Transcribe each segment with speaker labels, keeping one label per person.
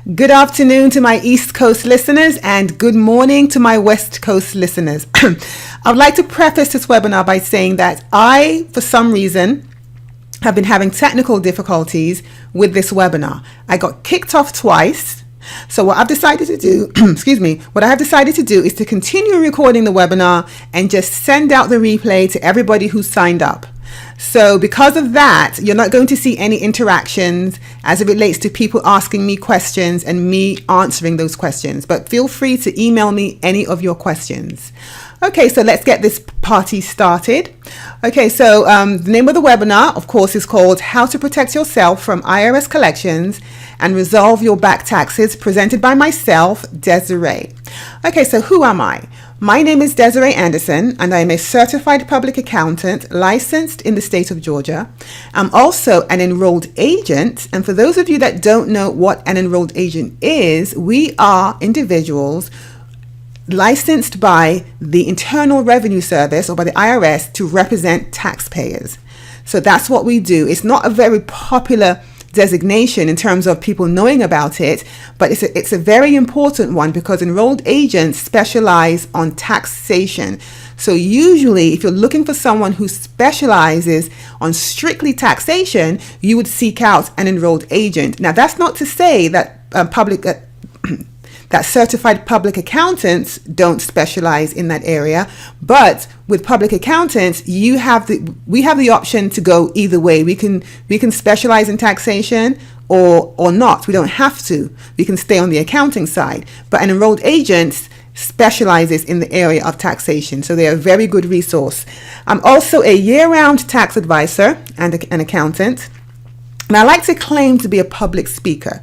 Speaker 1: Good afternoon to my East Coast listeners and good morning to my West Coast listeners. I would like to preface this webinar by saying that I, for some reason, have been having technical difficulties with this webinar. I got kicked off twice. So what I've decided to do, what I have decided to do is to continue recording the webinar and just send out the replay to everybody who signed up. So because of that, you're not going to see any interactions as it relates to people asking me questions and me answering those questions, but feel free to email me any of your questions. Okay, so let's get this party started. Okay, so the name of the webinar, of course, is called How to Protect Yourself from IRS Collections and Resolve Your Back Taxes, presented by myself, Desiree. Okay, so who am I? My name is Desiree Anderson, and I am a certified public accountant licensed in the state of Georgia. I'm also an enrolled agent, and for those of you that don't know what an enrolled agent is, we are individuals licensed by the Internal Revenue Service or by the IRS to represent taxpayers. So that's what we do. It's not a very popular designation in terms of people knowing about it, but it's a very important one because enrolled agents specialize on taxation. So usually if you're looking for someone who specializes on strictly taxation, you would seek out an enrolled agent. Now that's not to say that that certified public accountants don't specialize in that area, but with public accountants, we have the option to go either way. We can specialize in taxation or not. We don't have to. We can stay on the accounting side. But an enrolled agent specializes in the area of taxation, so they're a very good resource. I'm also a year-round tax advisor and an accountant, and I like to claim to be a public speaker.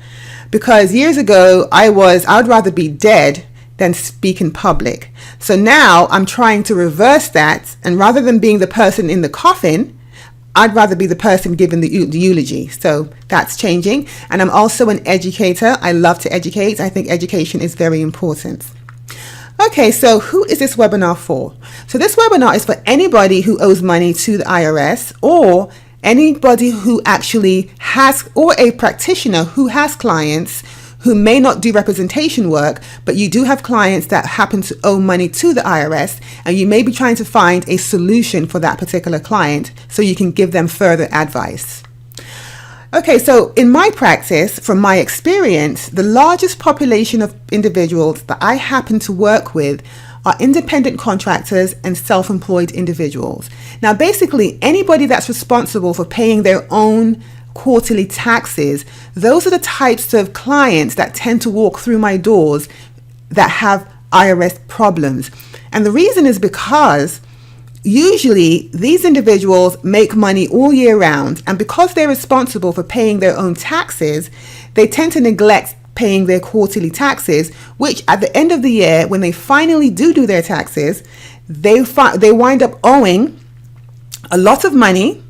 Speaker 1: Because years ago, I would rather be dead than speak in public. So now I'm trying to reverse that. And rather than being the person in the coffin, I'd rather be the person giving the eulogy. So that's changing. And I'm also an educator. I love to educate. I think education is very important. Okay, so who is this webinar for? So this webinar is for anybody who owes money to the IRS or anybody who actually has, or a practitioner who has clients who may not do representation work, but you do have clients that happen to owe money to the IRS, and you may be trying to find a solution for that particular client so you can give them further advice. Okay, so in my practice, from my experience, the largest population of individuals that I happen to work with are independent contractors and self-employed individuals. Now, basically, anybody that's responsible for paying their own quarterly taxes, those are the types of clients that tend to walk through my doors that have IRS problems. And the reason is because usually these individuals make money all year round, and because they're responsible for paying their own taxes, they tend to neglect paying their quarterly taxes, which at the end of the year, when they finally do their taxes, they wind up owing a lot of money,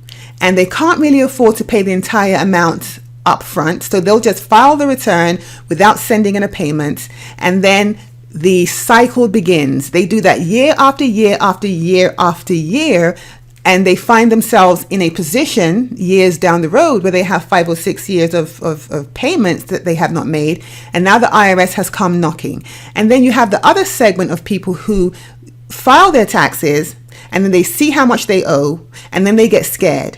Speaker 1: and they can't really afford to pay the entire amount up front. So they'll just file the return without sending in a payment, and then the cycle begins. They do that year after year after year after year, and they find themselves in a position years down the road where they have 5 or 6 years of payments that they have not made. And now the IRS has come knocking. And then you have the other segment of people who file their taxes and then they see how much they owe and then they get scared.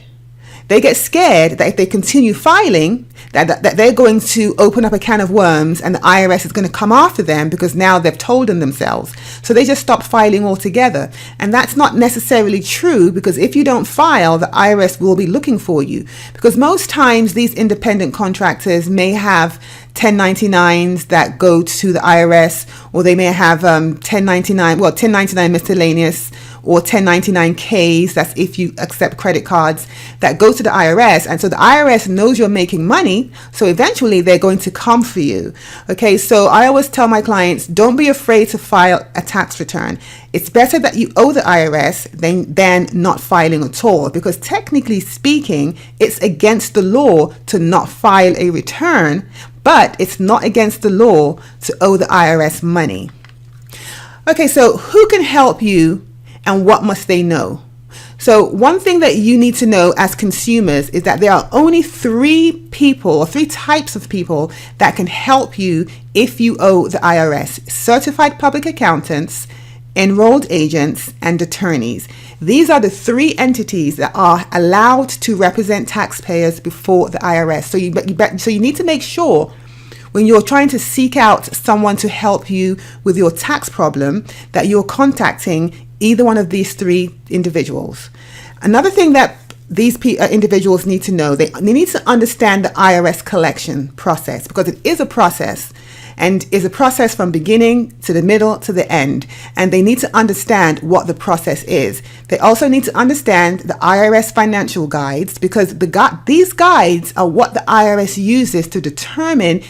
Speaker 1: They get scared that if they continue filing, that they're going to open up a can of worms and the IRS is going to come after them because now they've told on themselves. So they just stop filing altogether. And that's not necessarily true, because if you don't file, the IRS will be looking for you. Because most times these independent contractors may have 1099s that go to the IRS, or they may have 1099 miscellaneous, or 1099Ks, that's if you accept credit cards, that go to the IRS. And so the IRS knows you're making money, so eventually they're going to come for you. Okay, so I always tell my clients, don't be afraid to file a tax return. It's better that you owe the IRS than not filing at all, because technically speaking, it's against the law to not file a return, but it's not against the law to owe the IRS money. Okay, so who can help you and what must they know? So one thing that you need to know as consumers is that there are only three types of people that can help you if you owe the IRS: certified public accountants, enrolled agents, and attorneys. These are the three entities that are allowed to represent taxpayers before the IRS. So you need to make sure when you're trying to seek out someone to help you with your tax problem that you're contacting either one of these three individuals. Another thing that these individuals need to know, they need to understand the IRS collection process, because it is a process, and is a process from beginning to the middle to the end. And they need to understand what the process is. They also need to understand the IRS financial guides, because these guides are what the IRS uses to determine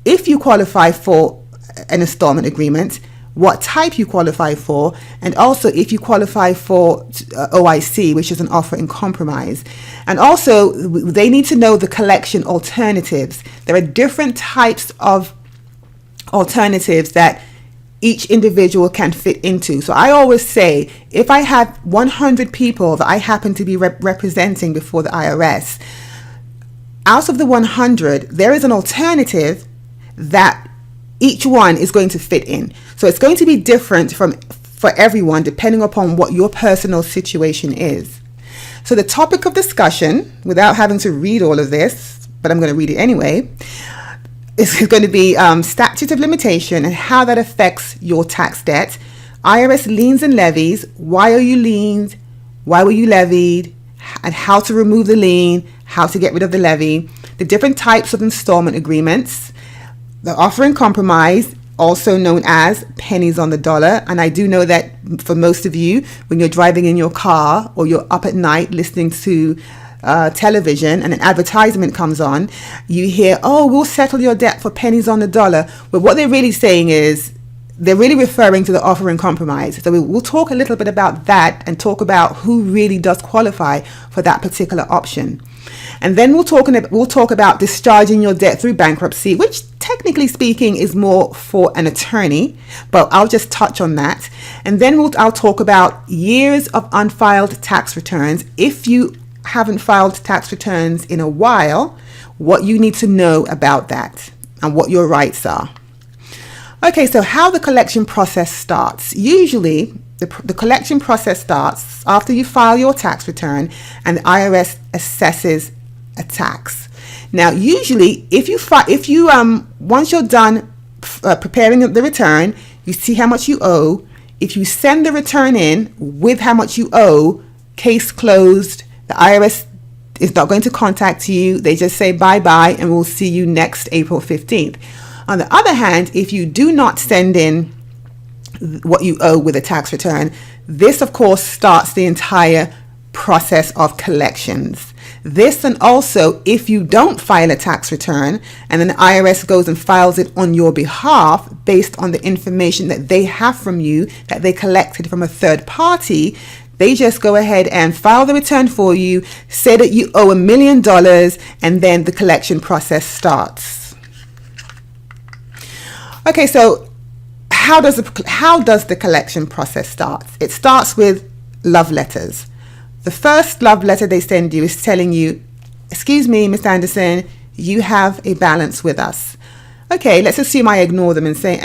Speaker 1: if you qualify for an installment agreement, what type you qualify for, and also if you qualify for OIC, which is an offer in compromise. And also they need to know the collection alternatives. There are different types of alternatives that each individual can fit into. So I always say, if I have 100 people that I happen to be representing before the IRS, out of the 100, there is an alternative that each one is going to fit in. So it's going to be different for everyone depending upon what your personal situation is. So the topic of discussion, without having to read all of this, but I'm going to read it anyway, is going to be statute of limitation and how that affects your tax debt, IRS liens and levies, why are you liened, why were you levied, and how to remove the lien, how to get rid of the levy, the different types of installment agreements, the offer in compromise, also known as pennies on the dollar. And I do know that for most of you, when you're driving in your car or you're up at night listening to television and an advertisement comes on, you hear, oh, we'll settle your debt for pennies on the dollar. But what they're really saying is they're really referring to the offer in compromise. So we'll talk a little bit about that and talk about who really does qualify for that particular option. And then we'll talk about discharging your debt through bankruptcy, which technically speaking is more for an attorney, but I'll just touch on that. And then I'll talk about years of unfiled tax returns. If you haven't filed tax returns in a while, what you need to know about that and what your rights are. Okay, so how the collection process starts. Usually, the collection process starts after you file your tax return and the IRS assesses a tax. Now, usually, if you once you're done preparing the return, you see how much you owe. If you send the return in with how much you owe, case closed. The IRS is not going to contact you. They just say bye-bye and we'll see you next April 15th. On the other hand, if you do not send in what you owe with a tax return, this of course starts the entire process of collections. This, and also if you don't file a tax return and then the IRS goes and files it on your behalf based on the information that they have from you that they collected from a third party, they just go ahead and file the return for you, say that you owe $1 million, and then the collection process starts. Okay, so how does the collection process start? It starts with love letters. The first love letter they send you is telling you, excuse me, Mr. Anderson, you have a balance with us. Okay, let's assume I ignore them and say,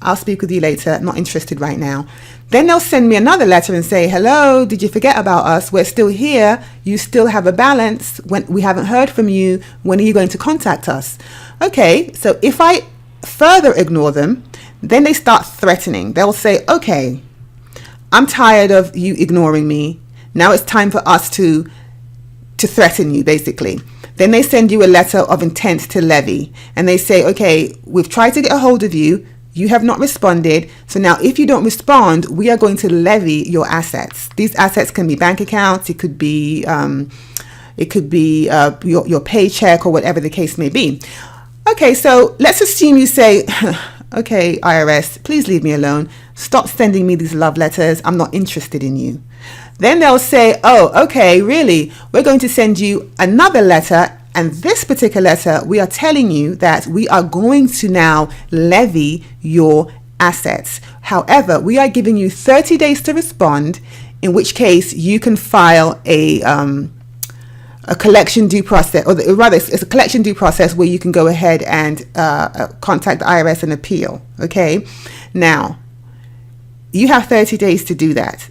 Speaker 1: I'll speak with you later, not interested right now. Then they'll send me another letter and say, hello, did you forget about us? We're still here. You still have a balance. When we haven't heard from you, when are you going to contact us? Okay, so if I further ignore them, then they start threatening. They'll say, okay, I'm tired of you ignoring me. Now it's time for us to threaten you, basically. Then they send you a letter of intent to levy. And they say, okay, we've tried to get a hold of you. You have not responded. So now if you don't respond, we are going to levy your assets. These assets can be bank accounts. It could be your paycheck or whatever the case may be. Okay, so let's assume you say, okay, IRS, please leave me alone. Stop sending me these love letters. I'm not interested in you. Then they'll say, oh, okay, really? We're going to send you another letter. And this particular letter, we are telling you that we are going to now levy your assets. However, we are giving you 30 days to respond. in which case you can file a collection due process, or rather, it's a collection due process where you can go ahead and contact the IRS and appeal. Okay, now you have 30 days to do that.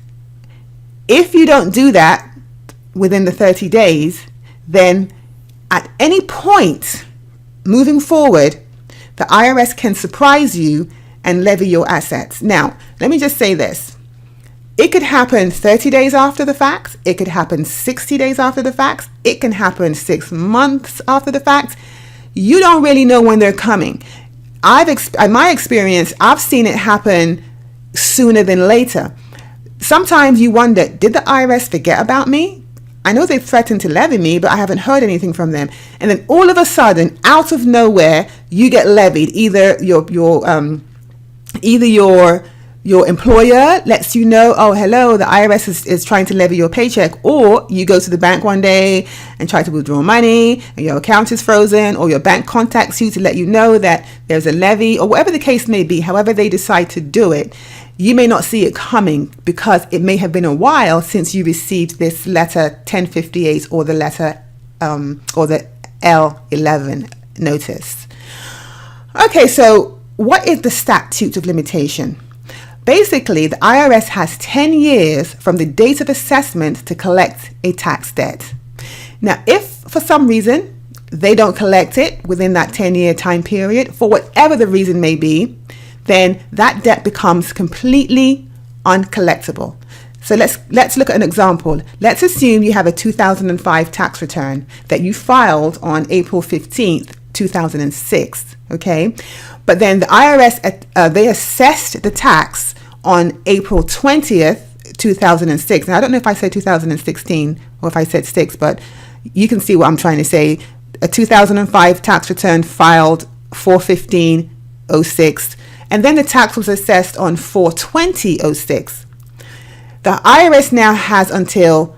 Speaker 1: If you don't do that within the 30 days, then at any point moving forward, the IRS can surprise you and levy your assets. Now, let me just say this. It could happen 30 days after the fact. It could happen 60 days after the fact. It can happen 6 months after the fact. You don't really know when they're coming. In my experience, I've seen it happen sooner than later. Sometimes you wonder, did the IRS forget about me? I know they threatened to levy me, but I haven't heard anything from them. And then all of a sudden, out of nowhere, you get levied. Either your employer lets you know, oh, hello, the IRS is trying to levy your paycheck, or you go to the bank one day and try to withdraw money and your account is frozen, or your bank contacts you to let you know that there's a levy, or whatever the case may be. However they decide to do it, you may not see it coming because it may have been a while since you received this letter 1058 or the letter or the L11 notice. Okay, so what is the statute of limitation? Basically, the IRS has 10 years from the date of assessment to collect a tax debt. Now, if for some reason they don't collect it within that 10-year time period, for whatever the reason may be, then that debt becomes completely uncollectible. So let's look at an example. Let's assume you have a 2005 tax return that you filed on April 15th, 2006, okay? But then the IRS, they assessed the tax on April 20th, 2006. Now, I don't know if I said 2016 or if I said 6, but you can see what I'm trying to say. A 2005 tax return filed 4/15/06, and then the tax was assessed on 4/20/06. The IRS now has until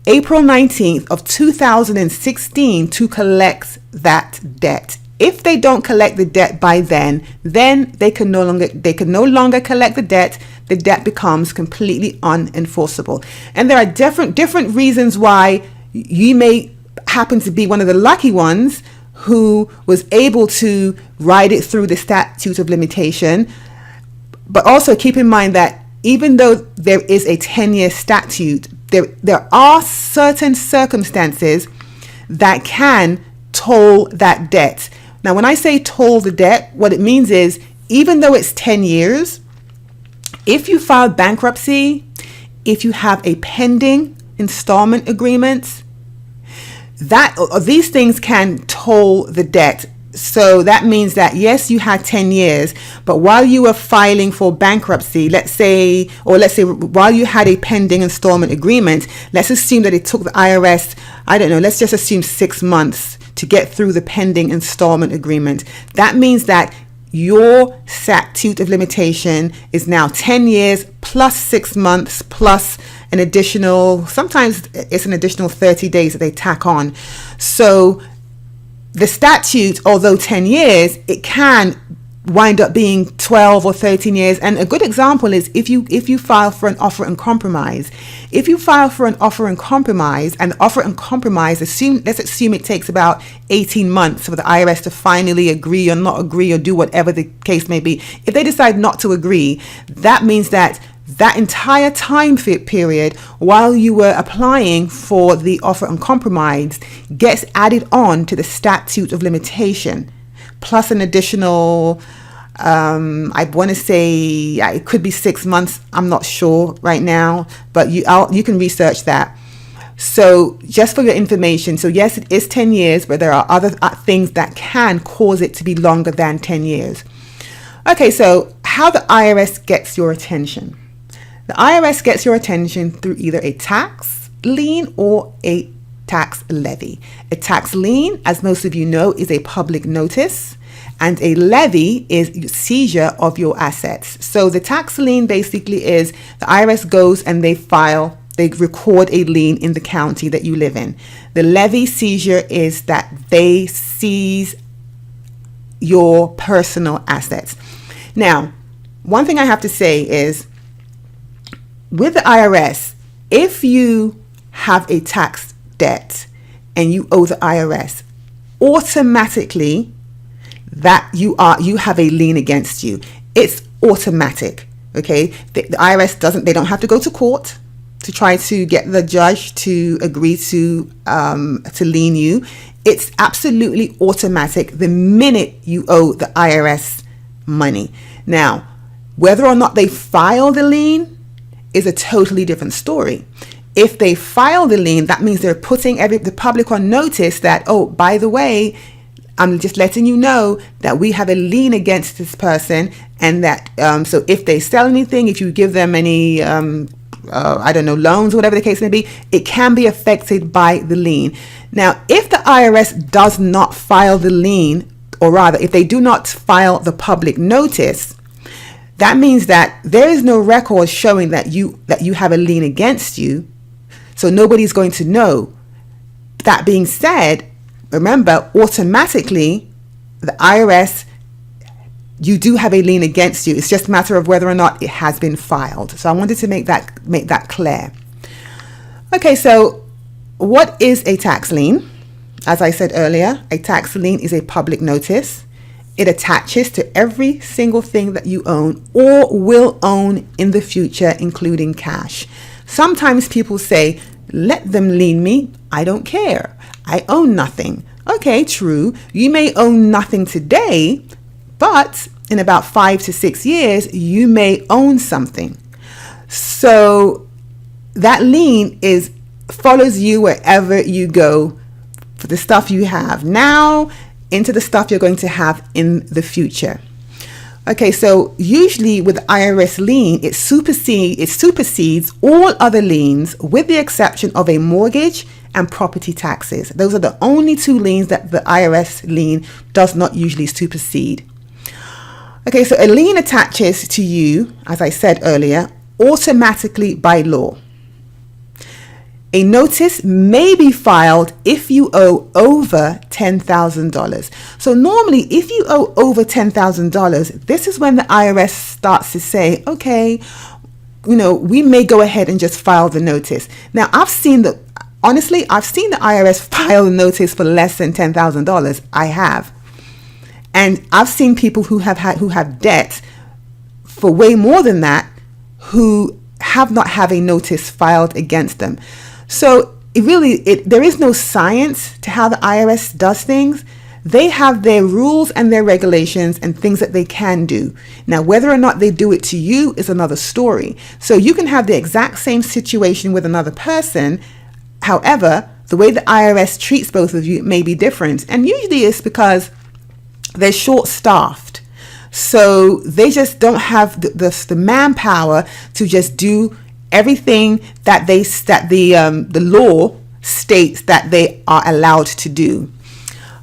Speaker 1: April 19th of 2016 to collect that debt. If they don't collect the debt by then they can no longer collect the debt. The debt becomes completely unenforceable. And there are different reasons why you may happen to be one of the lucky ones who was able to ride it through the statute of limitation. But also keep in mind that even though there is a 10-year statute, there are certain circumstances that can toll that debt. Now, when I say toll the debt, what it means is, even though it's 10 years, if you file bankruptcy, if you have a pending installment agreement, these things can toll the debt. So that means that, yes, you had 10 years, but while you were filing for bankruptcy, let's say while you had a pending installment agreement, let's assume that it took the IRS, I don't know, let's just assume 6 months to get through the pending installment agreement. That means that your statute of limitation is now 10 years plus 6 months plus an additional, sometimes it's an additional 30 days that they tack on. So the statute, although 10 years, it can wind up being 12 or 13 years. And a good example is if you file for an offer and compromise. If you file for an offer and compromise, and the offer and compromise, let's assume it takes about 18 months for the IRS to finally agree or not agree or do whatever the case may be. If they decide not to agree, that means that entire time period while you were applying for the offer and compromise gets added on to the statute of limitation, plus an additional, I want to say it could be 6 months. I'm not sure right now, but you can research that. So just for your information, so yes, it is 10 years, but there are other things that can cause it to be longer than 10 years. Okay, so how the IRS gets your attention. The IRS gets your attention through either a tax lien or a tax levy. A tax lien, as most of you know, is a public notice, and a levy is seizure of your assets. So the tax lien basically is the IRS goes and they record a lien in the county that you live in. The levy seizure is that they seize your personal assets. Now, one thing I have to say is, with the IRS, If you have a tax debt and you owe the IRS, automatically that you have a lien against you. It's automatic. Okay, the IRS they don't have to go to court to try to get the judge to agree to lien you. It's absolutely automatic the minute you owe the IRS money. Now, whether or not they file the lien is a totally different story. If they file the lien, that means they're putting the public on notice that, oh, by the way, I'm just letting you know that we have a lien against this person, and that so if they sell anything, if you give them any loans, whatever the case may be, it can be affected by the lien. Now, if the IRS does not file the lien, or rather, if they do not file the public notice, that means that there is no record showing that you have a lien against you, so nobody's going to know. That being said, remember, automatically, the IRS, you do have a lien against you. It's just a matter of whether or not it has been filed. So I wanted to make that clear. Okay, so what is a tax lien? As I said earlier, a tax lien is a public notice. It attaches to every single thing that you own or will own in the future, including cash. Sometimes people say, let them lien me. I don't care. I own nothing. Okay, true. You may own nothing today, but in about 5 to 6 years, you may own something. So that lien follows you wherever you go for the stuff you have now into the stuff you're going to have in the future. Okay, so usually with IRS lien, it supersedes all other liens with the exception of a mortgage and property taxes. Those are the only two liens that the IRS lien does not usually supersede. Okay, so a lien attaches to you, as I said earlier, automatically by law. A notice may be filed if you owe over $10,000. So normally, if you owe over $10,000, this is when the IRS starts to say, okay, we may go ahead and just file the notice. Now, I've seen the IRS file a notice for less than $10,000. I have. And I've seen people who have debt for way more than that who have not had a notice filed against them. So there is no science to how the IRS does things. They have their rules and their regulations and things that they can do. Now, whether or not they do it to you is another story. So you can have the exact same situation with another person. However, the way the IRS treats both of you may be different. And usually it's because they're short-staffed. So they just don't have the manpower to just do everything that the law states that they are allowed to do.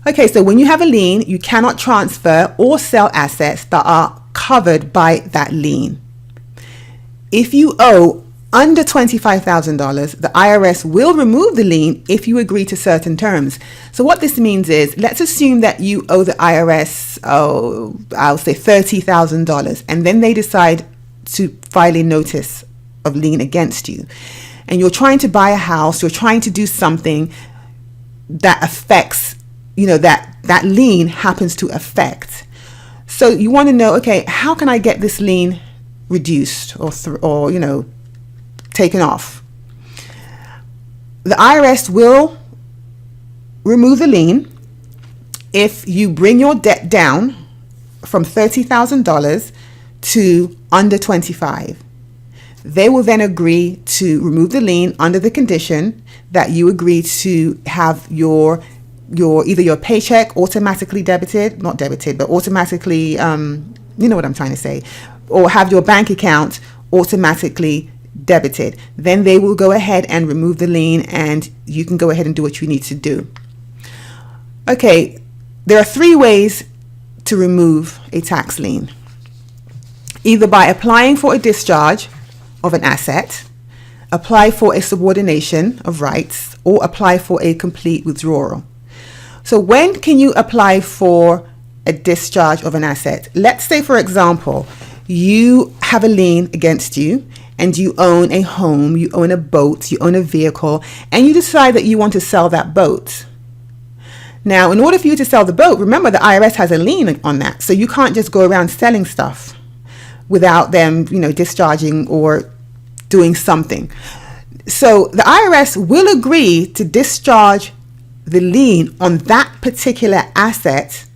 Speaker 1: Okay, so when you have a lien, you cannot transfer or sell assets that are covered by that lien. If you owe under $25,000, the IRS will remove the lien if you agree to certain terms. So what this means is, let's assume that you owe the IRS, I'll say $30,000, and then they decide to file a notice of lien against you. And you're trying to buy a house, you're trying to do something that affects, that lien happens to affect. So you want to know, okay, how can I get this lien reduced or taken off? The IRS will remove the lien if you bring your debt down from $30,000 to under $25,000. They will then agree to remove the lien under the condition that you agree to have your either your paycheck automatically automatically, you know what I'm trying to say, or have your bank account automatically debited. Then they will go ahead and remove the lien, and you can go ahead and do what you need to do. Okay, there are 3 ways to remove a tax lien. Either by applying for a discharge of an asset, apply for a subordination of rights, or apply for a complete withdrawal. So when can you apply for a discharge of an asset? Let's say, for example, you have a lien against you, and you own a home, you own a boat, you own a vehicle, and you decide that you want to sell that boat. Now, in order for you to sell the boat, remember the IRS has a lien on that. So you can't just go around selling stuff without them, discharging or doing something. So the IRS will agree to discharge the lien on that particular asset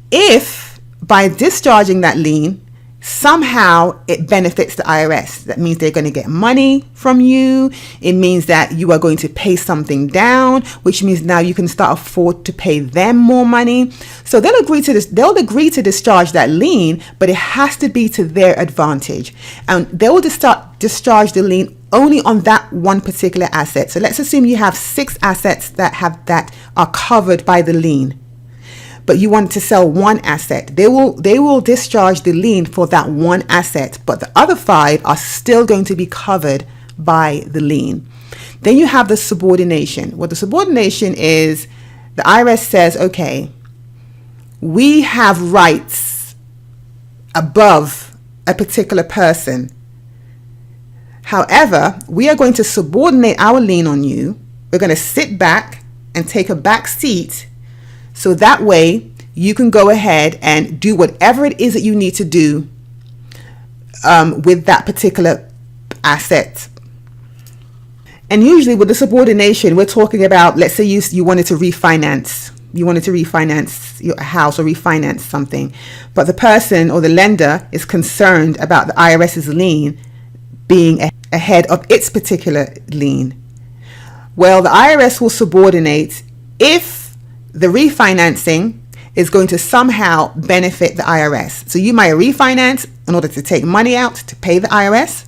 Speaker 1: if by discharging that lien, somehow it benefits the IRS. That means they're going to get money from you. It means that you are going to pay something down, which means now you can start afford to pay them more money. So they'll agree to this. They'll agree to discharge that lien, but it has to be to their advantage. And they will discharge the lien only on that one particular asset. So let's assume you have 6 assets that are covered by the lien, but you want to sell one asset. They will discharge the lien for that one asset, but the other 5 are still going to be covered by the lien. Then you have the subordination. What the subordination is, the IRS says, okay, we have rights above a particular person. However, we are going to subordinate our lien on you. We're going to sit back and take a back seat, so that way you can go ahead and do whatever it is that you need to do with that particular asset. And usually with the subordination, we're talking about, let's say you wanted to refinance. You wanted to refinance your house or refinance something, but the person or the lender is concerned about the IRS's lien being ahead of its particular lien. Well, the IRS will subordinate if the refinancing is going to somehow benefit the IRS. So you might refinance in order to take money out to pay the IRS.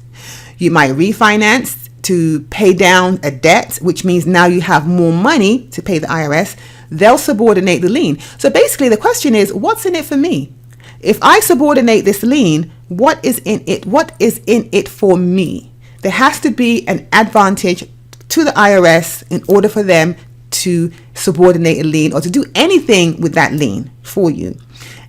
Speaker 1: You might refinance to pay down a debt, which means now you have more money to pay the IRS. They'll subordinate the lien. So basically the question is, what's in it for me? If I subordinate this lien, what is in it? What is in it for me? There has to be an advantage to the IRS in order for them to subordinate a lien or to do anything with that lien for you.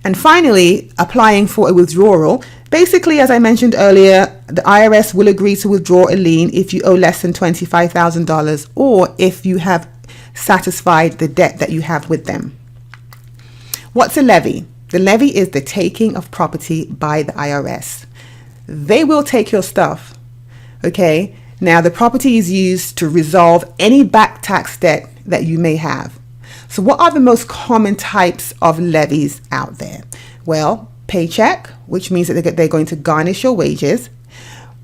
Speaker 1: And finally, applying for a withdrawal. Basically, as I mentioned earlier, the IRS will agree to withdraw a lien if you owe less than $25,000 or if you have satisfied the debt that you have with them. What's a levy? The levy is the taking of property by the IRS. They will take your stuff. Okay? Now, the property is used to resolve any back tax debt that you may have. So what are the most common types of levies out there? Well, paycheck, which means that they're going to garnish your wages.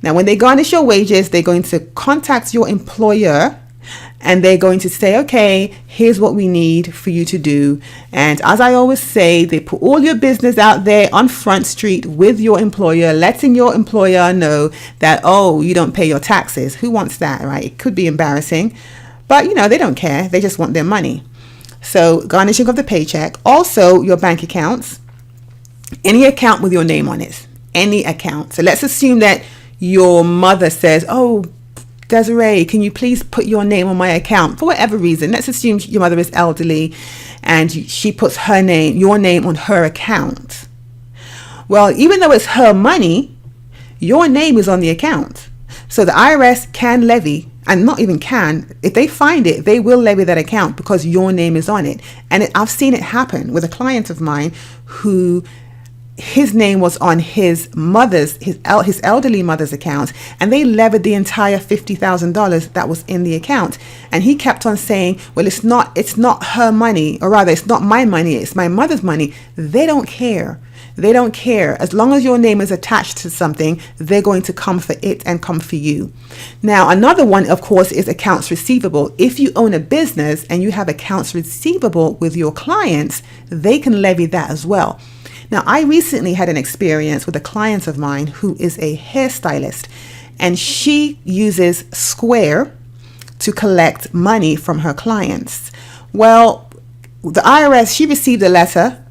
Speaker 1: Now, when they garnish your wages, they're going to contact your employer and they're going to say, okay, here's what we need for you to do. And as I always say, they put all your business out there on Front Street with your employer, letting your employer know that, oh, you don't pay your taxes. Who wants that, right? It could be embarrassing, but they don't care. They just want their money. So garnishing of the paycheck, also your bank accounts, any account with your name on it, any account. So let's assume that your mother says, oh, Desiree, can you please put your name on my account for whatever reason? Let's assume your mother is elderly and she puts your name on her account. Well, even though it's her money, your name is on the account. So the IRS can levy, and not even can, if they find it, they will levy that account because your name is on it. And I've seen it happen with a client of mine who his name was on his elderly mother's account, and they levied the entire $50,000 that was in the account. And he kept on saying, well, it's not her money, or rather it's not my money, it's my mother's money. They don't care. They don't care. As long as your name is attached to something, they're going to come for it and come for you. Now, another one, of course, is accounts receivable. If you own a business and you have accounts receivable with your clients, they can levy that as well. Now, I recently had an experience with a client of mine who is a hairstylist, and she uses Square to collect money from her clients. Well, the IRS, she received a letter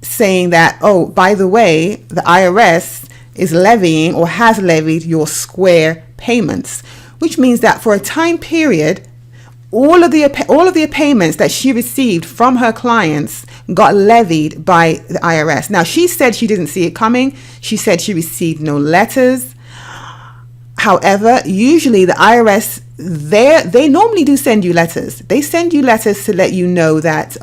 Speaker 1: saying that, oh, by the way, the IRS is levying or has levied your Square payments, which means that for a time period, all of the payments that she received from her clients got levied by the IRS. Now, she said she didn't see it coming. She said she received no letters. However, usually the IRS, they normally do send you letters. They send you letters to let you know that,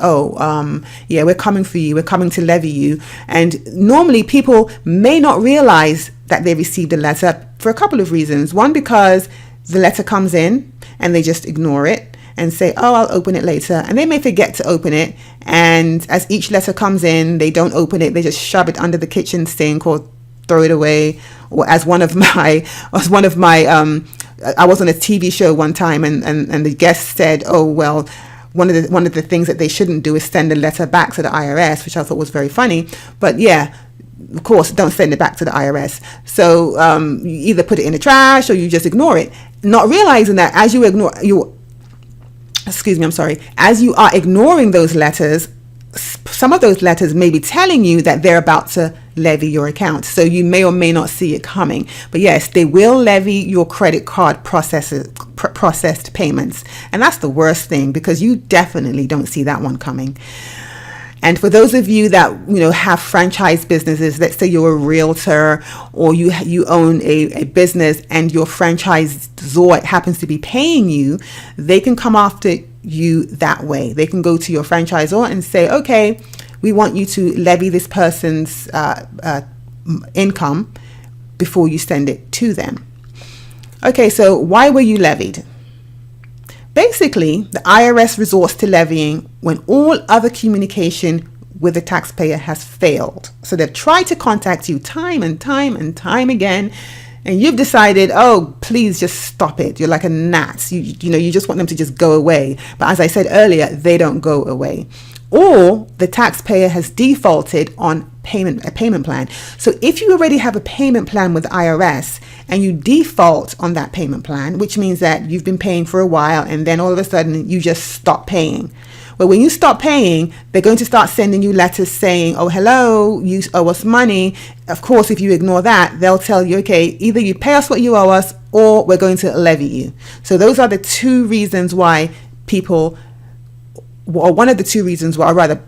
Speaker 1: yeah, we're coming for you. We're coming to levy you. And normally people may not realize that they received a letter for a couple of reasons. One, because the letter comes in and they just ignore it and say, oh, I'll open it later. And they may forget to open it. And as each letter comes in, they don't open it. They just shove it under the kitchen sink or throw it away. Or I was on a TV show one time, and the guest said, oh, well, one of the things that they shouldn't do is send a letter back to the IRS, which I thought was very funny. But yeah, of course, don't send it back to the IRS. So you either put it in the trash or you just ignore it, not realizing that as you are ignoring those letters, some of those letters may be telling you that they're about to levy your account. So you may or may not see it coming. But yes, they will levy your credit card processed payments. And that's the worst thing, because you definitely don't see that one coming. And for those of you that, have franchise businesses, let's say you're a realtor or you own a business and your franchisor happens to be paying you, they can come after you that way. They can go to your franchisor and say, okay, we want you to levy this person's income before you send it to them. Okay, so why were you levied? Basically, the IRS resorts to levying when all other communication with the taxpayer has failed. So they've tried to contact you time and time and time again, and you've decided, oh, please just stop it. You're like a gnat. You just want them to just go away. But as I said earlier, they don't go away. Or the taxpayer has defaulted on a payment plan. So if you already have a payment plan with the IRS and you default on that payment plan, which means that you've been paying for a while and then all of a sudden you just stop paying. Well, when you stop paying, they're going to start sending you letters saying, oh, hello, you owe us money. Of course, if you ignore that, they'll tell you, okay, either you pay us what you owe us or we're going to levy you. So those are the two reasons why people, or one of the two reasons why, or rather,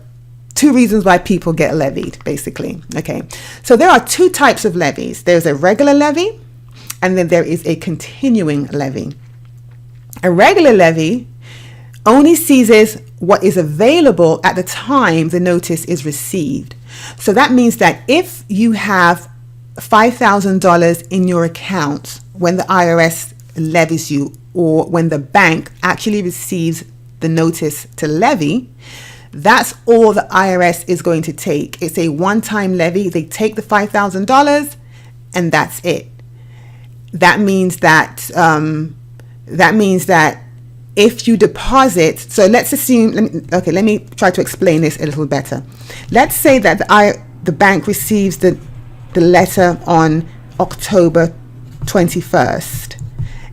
Speaker 1: two reasons why people get levied, basically. Okay, so there are two types of levies. There's a regular levy, and then there is a continuing levy. A regular levy only seizes what is available at the time the notice is received. So that means that if you have $5,000 in your account when the IRS levies you, or when the bank actually receives the notice to levy, that's all the IRS is going to take. It's a one-time levy. They take the $5,000 and that's it. That means that if you deposit, so let's assume, let me try to explain this a little better. Let's say that the bank receives the letter on October 21st.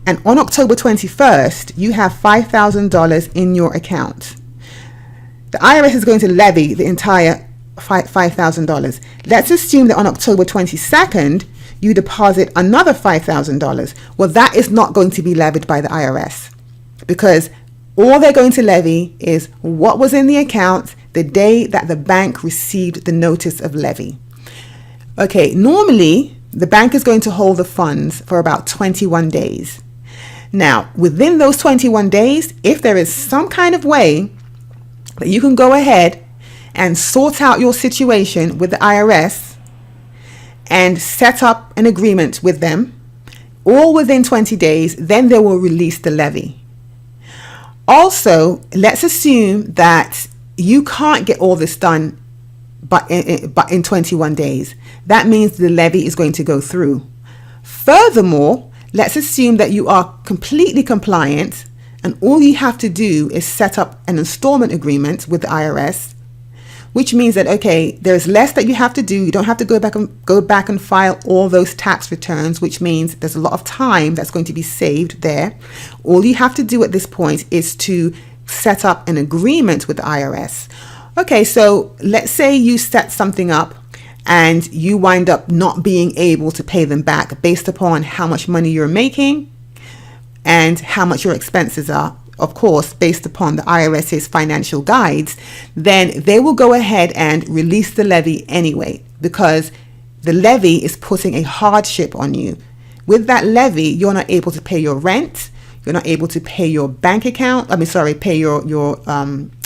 Speaker 1: And on October 21st, you have $5,000 in your account. The IRS is going to levy the entire $5,000. Let's assume that on October 22nd, you deposit another $5,000. Well, that is not going to be levied by the IRS, because all they're going to levy is what was in the account the day that the bank received the notice of levy. Okay, normally the bank is going to hold the funds for about 21 days. Now, within those 21 days, if there is some kind of way that you can go ahead and sort out your situation with the IRS and set up an agreement with them, all within 20 days, then they will release the levy. Also, let's assume that you can't get all this done but in 21 days. That means the levy is going to go through. Furthermore, let's assume that you are completely compliant and all you have to do is set up an installment agreement with the IRS, which means that, okay, there's less that you have to do. You don't have to go back and file all those tax returns, which means there's a lot of time that's going to be saved there. All you have to do at this point is to set up an agreement with the IRS. Okay, so let's say you set something up and you wind up not being able to pay them back based upon how much money you're making and how much your expenses are. of course, based upon the IRS's financial guides, then they will go ahead and release the levy anyway, because the levy is putting a hardship on you. With that levy, you're not able to pay your rent. You're not able to pay your bank account. Pay your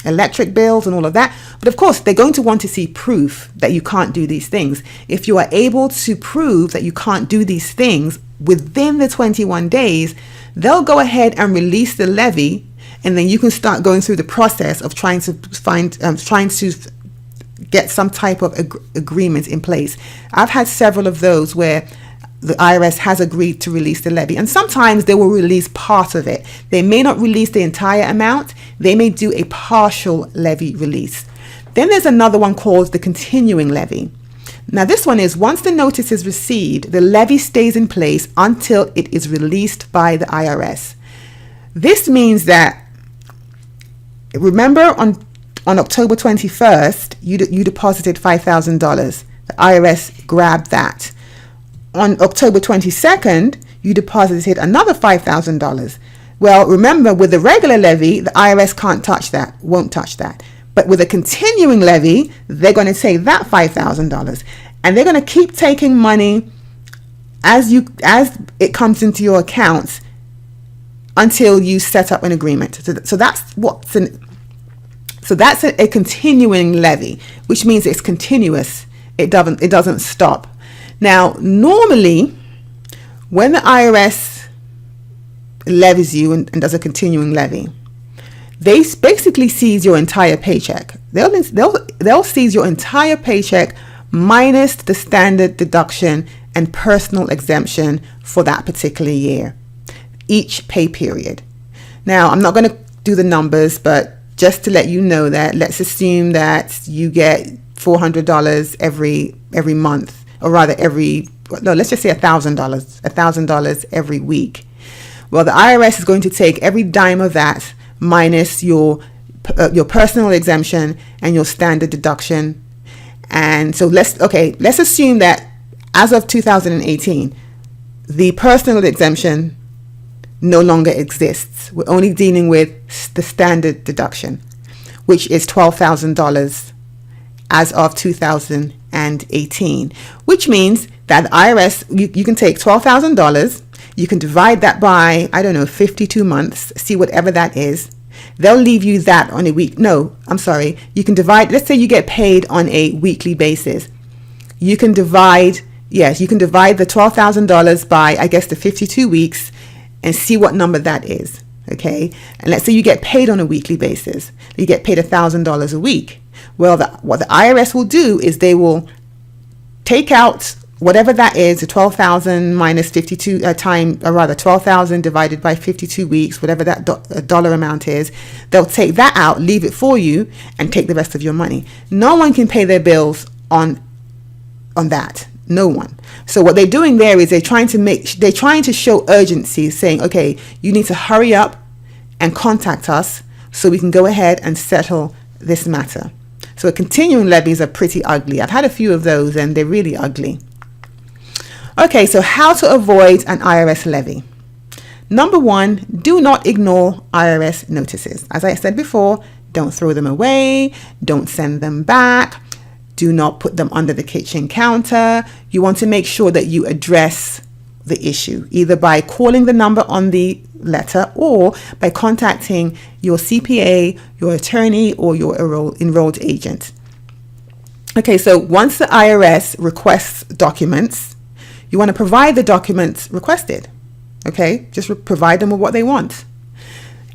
Speaker 1: electric bills and all of that. But of course, they're going to want to see proof that you can't do these things. If you are able to prove that you can't do these things within the 21 days, they'll go ahead and release the levy, and then you can start going through the process of trying to get some type of agreement in place. I've had several of those where the IRS has agreed to release the levy, and sometimes they will release part of it. They may not release the entire amount. They may do a partial levy release. Then there's another one called the continuing levy. Now this one is, once the notice is received, the levy stays in place until it is released by the IRS. This means that, remember on October 21st, you deposited $5,000. The IRS grabbed that. On October 22nd, you deposited another $5,000. Well, remember, with the regular levy, the IRS can't touch that, won't touch that. But with a continuing levy, they're going to take that $5,000, and they're going to keep taking money as it comes into your accounts until you set up an agreement. So that's a continuing levy, which means it's continuous. It doesn't stop. Now, normally, when the IRS levies you and does a continuing levy, they basically seize your entire paycheck. They'll seize your entire paycheck minus the standard deduction and personal exemption for that particular year, each pay period. Now, I'm not going to do the numbers, but just to let you know that, let's assume that you get $400 every month, or rather let's just say $1,000 every week. Well, the IRS is going to take every dime of that minus your personal exemption and your standard deduction. And so let's assume that as of 2018, the personal exemption no longer exists. We're only dealing with the standard deduction, which is $12,000 as of 2018, which means that the IRS, you can take $12,000, you can divide that by, 52 months, see whatever that is. They'll leave you that on a week. No, I'm sorry. You can divide, let's say you get paid on a weekly basis. You can divide the $12,000 by, the 52 weeks and see what number that is. Okay. And let's say you get paid on a weekly basis. You get paid $1,000 a week. Well, what the IRS will do is they will take out whatever that is, the 12,000 minus 52 12,000 divided by 52 weeks, whatever that dollar amount is. They'll take that out, leave it for you, and take the rest of your money. No one can pay their bills on that. No one. So what they're doing there is they're trying to show urgency, saying, okay, you need to hurry up and contact us so we can go ahead and settle this matter. So continuing levies are pretty ugly. I've had a few of those and they're really ugly. Okay, so how to avoid an IRS levy. Number one, do not ignore IRS notices. As I said before, don't throw them away. Don't send them back. Do not put them under the kitchen counter. You want to make sure that you address the issue, either by calling the number on the letter or by contacting your CPA, your attorney, or your enrolled agent. Okay, so once the IRS requests documents, you want to provide the documents requested. Okay, just provide them with what they want.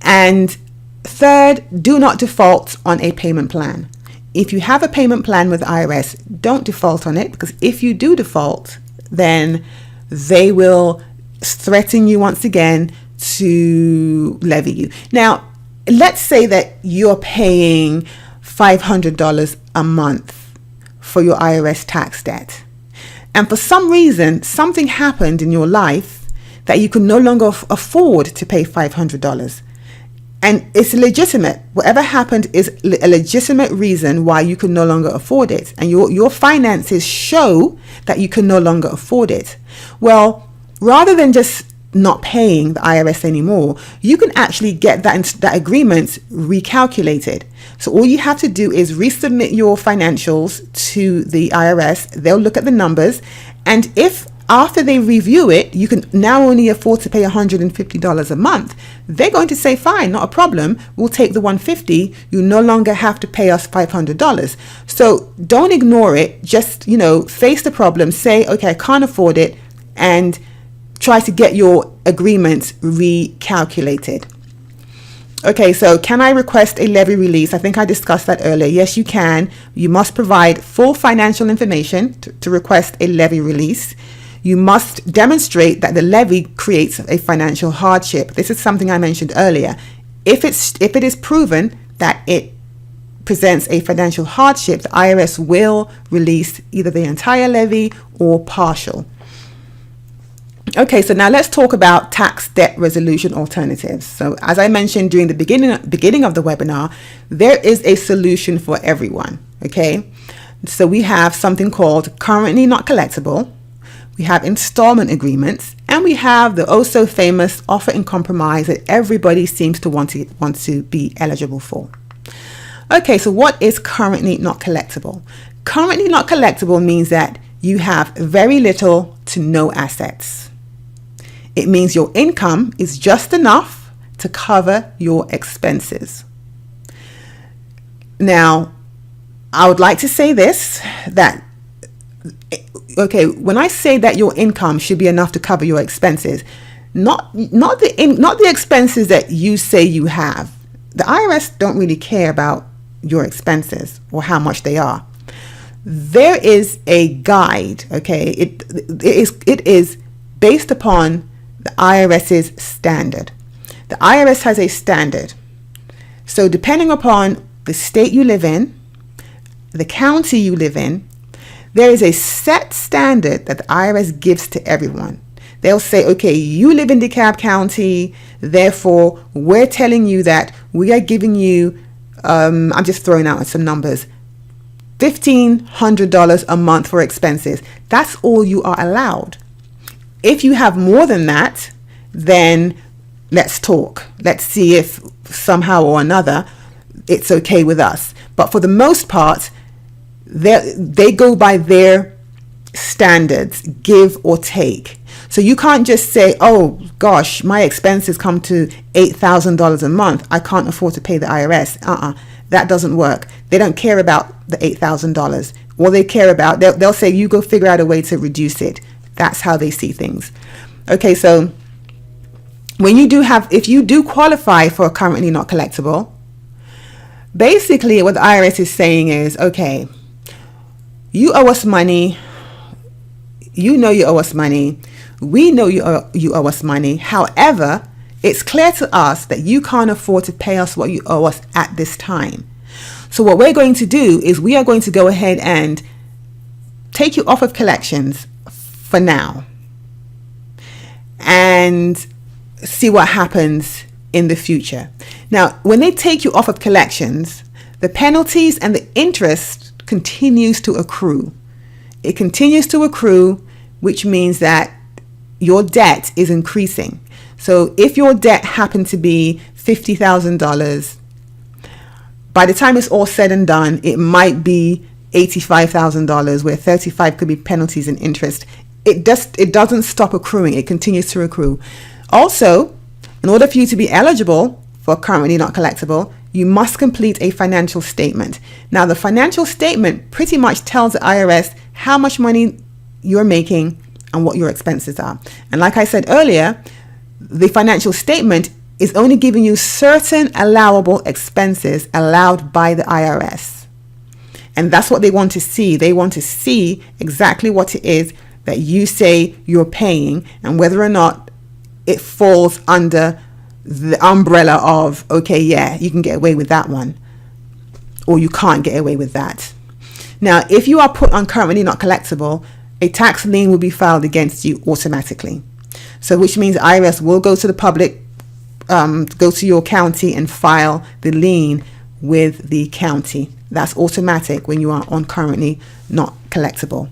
Speaker 1: And third, do not default on a payment plan. If you have a payment plan with the IRS, don't default on it, because if you do default, then they will threaten you once again to levy you. Now, let's say that you're paying $500 a month for your IRS tax debt. And for some reason, something happened in your life that you can no longer afford to pay $500. And it's legitimate. Whatever happened is a legitimate reason why you can no longer afford it. And your finances show that you can no longer afford it. Well, rather than just not paying the IRS anymore, you can actually get that agreement recalculated. So all you have to do is resubmit your financials to the IRS. They'll look at the numbers, and if after they review it, you can now only afford to pay $150 a month, they're going to say, fine, not a problem. We'll take the $150. You no longer have to pay us $500. So don't ignore it. Just, face the problem. Say, okay, I can't afford it, and try to get your agreements recalculated. Okay, so can I request a levy release? I think I discussed that earlier. Yes, you can. You must provide full financial information to request a levy release. You must demonstrate that the levy creates a financial hardship. This is something I mentioned earlier. If it is proven that it presents a financial hardship, the IRS will release either the entire levy or partial. Okay, so now let's talk about tax debt resolution alternatives. So as I mentioned during the beginning of the webinar, there is a solution for everyone. Okay, so we have something called currently not collectible. We have installment agreements, and we have the also famous offer in compromise that everybody seems to want to be eligible for. Okay, so what is currently not collectible? Currently not collectible means that you have very little to no assets. It means your income is just enough to cover your expenses. Now, I would like to say this, that okay, when I say that your income should be enough to cover your expenses, not the expenses that you say you have. The IRS don't really care about your expenses or how much they are. There is a guide, okay? It is based upon the IRS's standard. The IRS has a standard. So depending upon the state you live in, the county you live in, there is a set standard that the IRS gives to everyone. They'll say, okay, you live in DeKalb County, therefore we're telling you that we are giving you, I'm just throwing out some numbers, $1,500 a month for expenses. That's all you are allowed. If you have more than that, then let's talk. Let's see if somehow or another it's okay with us. But for the most part, they go by their standards, give or take. So you can't just say, oh gosh, my expenses come to $8,000 a month, I can't afford to pay the IRS. That doesn't work. They don't care about the $8,000. All they care about, they'll say, you go figure out a way to reduce it. That's how they see things. Okay, so if you do qualify for a currently not collectible, basically what the IRS is saying is, okay, you owe us money. You know you owe us money. We know you owe us money. However, it's clear to us that you can't afford to pay us what you owe us at this time. So what we're going to do is we are going to go ahead and take you off of collections for now and see what happens in the future. Now, when they take you off of collections, the penalties and the interest continues to accrue. It continues to accrue, which means that your debt is increasing. So if your debt happened to be $50,000, by the time it's all said and done, it might be $85,000, where 35 could be penalties and interest. It doesn't stop accruing. It continues to accrue. Also, in order for you to be eligible for currently not collectible, you must complete a financial statement. Now, the financial statement pretty much tells the IRS how much money you're making and what your expenses are. And like I said earlier, the financial statement is only giving you certain allowable expenses allowed by the IRS. And that's what they want to see. They want to see exactly what it is that you say you're paying and whether or not it falls under the umbrella of, okay, yeah, you can get away with that one, or you can't get away with that. Now, if you are put on currently not collectible, a tax lien will be filed against you automatically. So which means IRS will go to the public, go to your county and file the lien with the county. That's automatic when you are on currently not collectible.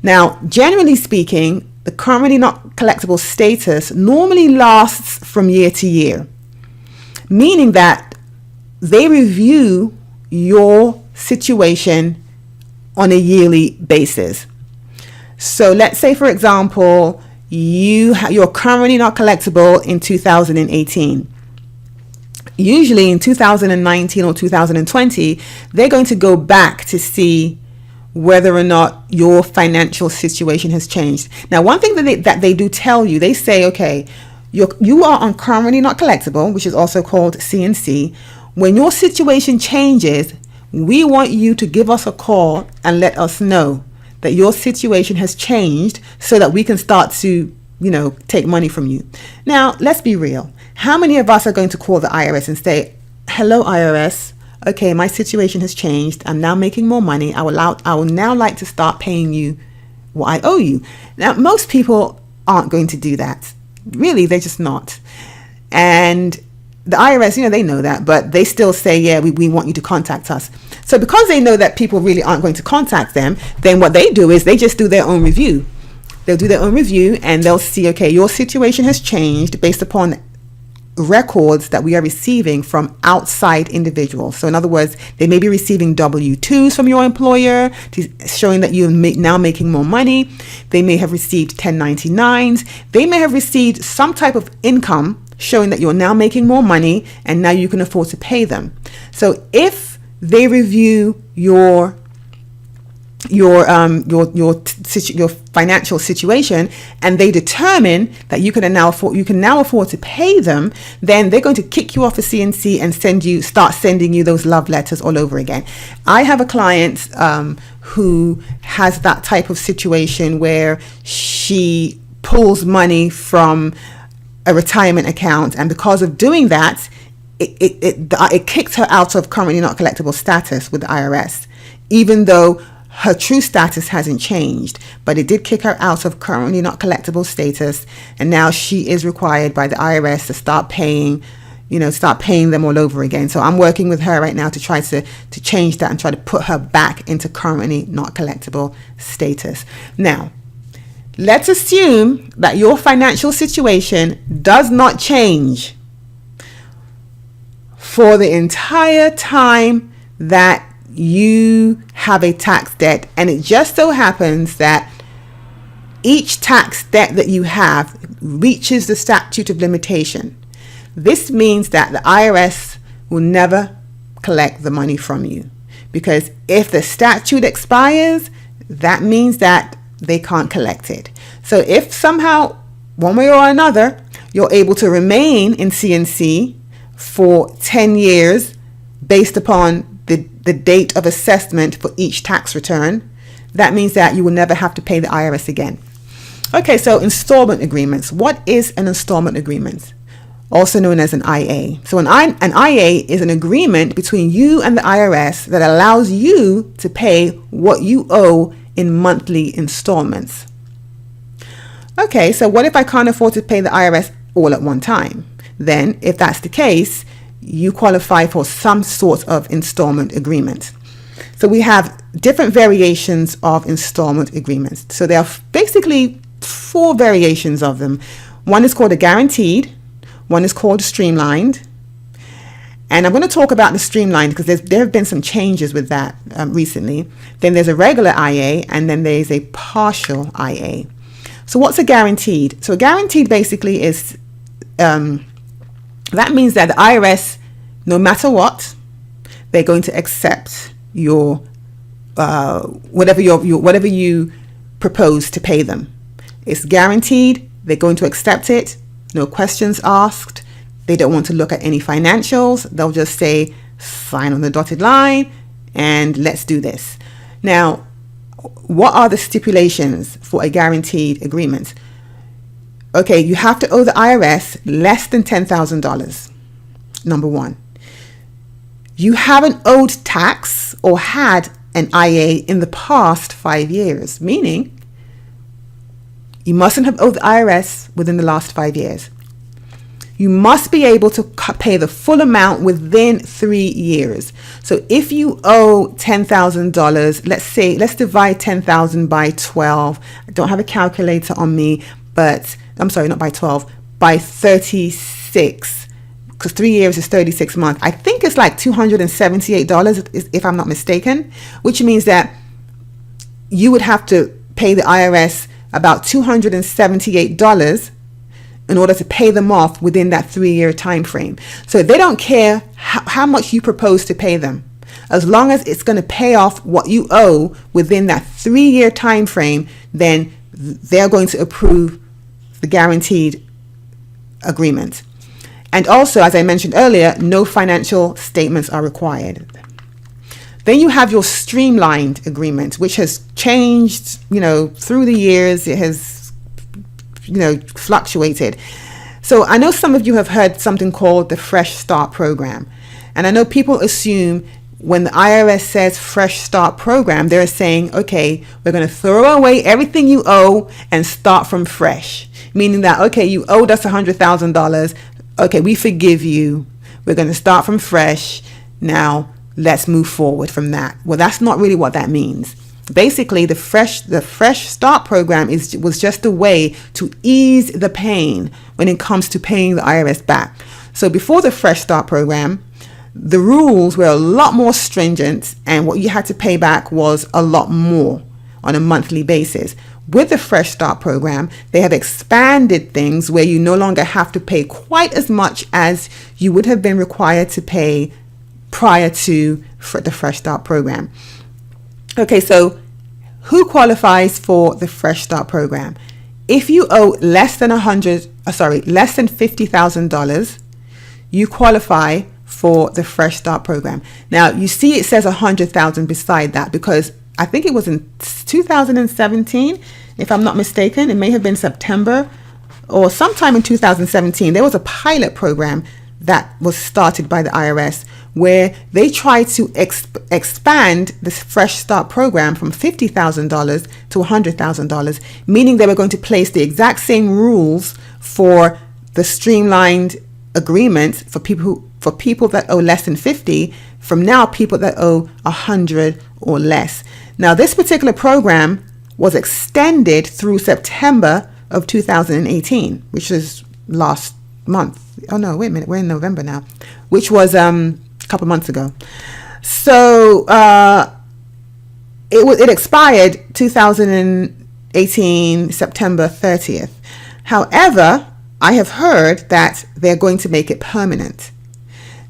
Speaker 1: Now, generally speaking, the currently not collectible status normally lasts from year to year, meaning that they review your situation on a yearly basis. So let's say, for example, you're currently not collectible in 2018. Usually in 2019 or 2020, they're going to go back to see whether or not your financial situation has changed. Now, one thing that they do tell you, they say, okay, you are on currently not collectible, which is also called CNC. When your situation changes, we want you to give us a call and let us know that your situation has changed so that we can start to, take money from you. Now, let's be real. How many of us are going to call the IRS and say, hello, IRS. Okay, my situation has changed. I'm now making more money. I will now like to start paying you what I owe you. Now, most people aren't going to do that. Really, they're just not. And the IRS, they know that, but they still say, yeah, we want you to contact us. So because they know that people really aren't going to contact them, then what they do is they just do their own review. They'll do their own review and they'll see, okay, your situation has changed based upon records that we are receiving from outside individuals. So in other words, they may be receiving W-2s from your employer showing that you're now making more money. They may have received 1099s. They may have received some type of income showing that you're now making more money and now you can afford to pay them. So if they review your financial situation and they determine that you can now afford to pay them, then they're going to kick you off a CNC and start sending you those love letters all over again. I have a client who has that type of situation where she pulls money from a retirement account, and because of doing that, it kicked her out of currently not collectible status with the IRS, even though her true status hasn't changed, but it did kick her out of currently not collectible status, and now she is required by the IRS to start paying them all over again. So I'm working with her right now to try to change that and try to put her back into currently not collectible status. Now, let's assume that your financial situation does not change for the entire time that you have a tax debt, and it just so happens that each tax debt that you have reaches the statute of limitation. This means that the IRS will never collect the money from you, because if the statute expires, that means that they can't collect it. So if somehow, one way or another, you're able to remain in CNC for 10 years based upon the date of assessment for each tax return, that means that you will never have to pay the IRS again. Okay, so installment agreements. What is an installment agreement? Also known as an IA. So an IA is an agreement between you and the IRS that allows you to pay what you owe in monthly installments. Okay, so what if I can't afford to pay the IRS all at one time? Then, if that's the case, you qualify for some sort of installment agreement. So we have different variations of installment agreements. So there are basically 4 variations of them. One is called a guaranteed, one is called streamlined, and I'm going to talk about the streamlined because there have been some changes with that recently. Then there's a regular IA, and then there's a partial IA. So what's a guaranteed? So a guaranteed basically is that means that the IRS, no matter what, they're going to accept your whatever you propose to pay them. It's guaranteed. They're going to accept it. No questions asked. They don't want to look at any financials. They'll just say, sign on the dotted line and let's do this. Now, what are the stipulations for a guaranteed agreement? Okay, you have to owe the IRS less than $10,000. Number 1. You haven't owed tax or had an IA in the past 5 years, meaning you mustn't have owed the IRS within the last 5 years. you must be able to pay the full amount within 3 years. So if you owe $10,000, let's divide 10,000 by 12. I don't have a calculator on me, but I'm sorry, not by 12, by 36, because 3 years is 36 months. I think it's like $278 if I'm not mistaken, which means that you would have to pay the IRS about $278 in order to pay them off within that 3-year time frame. So they don't care how much you propose to pay them. As long as it's going to pay off what you owe within that 3-year time frame, then they're going to approve the guaranteed agreement. And also, as I mentioned earlier, no financial statements are required. Then you have your streamlined agreement, which has changed, through the years. It has, fluctuated. So I know some of you have heard something called the Fresh Start Program. And I know people assume when the IRS says Fresh Start Program, they're saying, okay, we're going to throw away everything you owe and start from fresh. Meaning that, okay, you owed us $100,000. Okay, we forgive you. We're going to start from fresh. Now, let's move forward from that. Well, that's not really what that means. Basically, the Fresh Start Program was just a way to ease the pain when it comes to paying the IRS back. So before the Fresh Start Program, the rules were a lot more stringent, and what you had to pay back was a lot more on a monthly basis. With the Fresh Start Program, they have expanded things where you no longer have to pay quite as much as you would have been required to pay prior to the Fresh Start Program. Okay, so who qualifies for the Fresh Start Program? If you owe less than $50,000, you qualify for the Fresh Start Program. Now, you see it says 100,000 beside that because I think it was in 2017, if I'm not mistaken. It may have been September or sometime in 2017. There was a pilot program that was started by the IRS where they tried to expand this Fresh Start Program from $50,000 to $100,000, meaning they were going to place the exact same rules for the streamlined agreement for people that owe less than 50, from now people that owe 100 or less. Now, this particular program was extended through September of 2018, which is last month. Oh no, wait a minute, we're in November now, which was a couple months ago. So it expired 2018 September 30th. However, I have heard that they're going to make it permanent.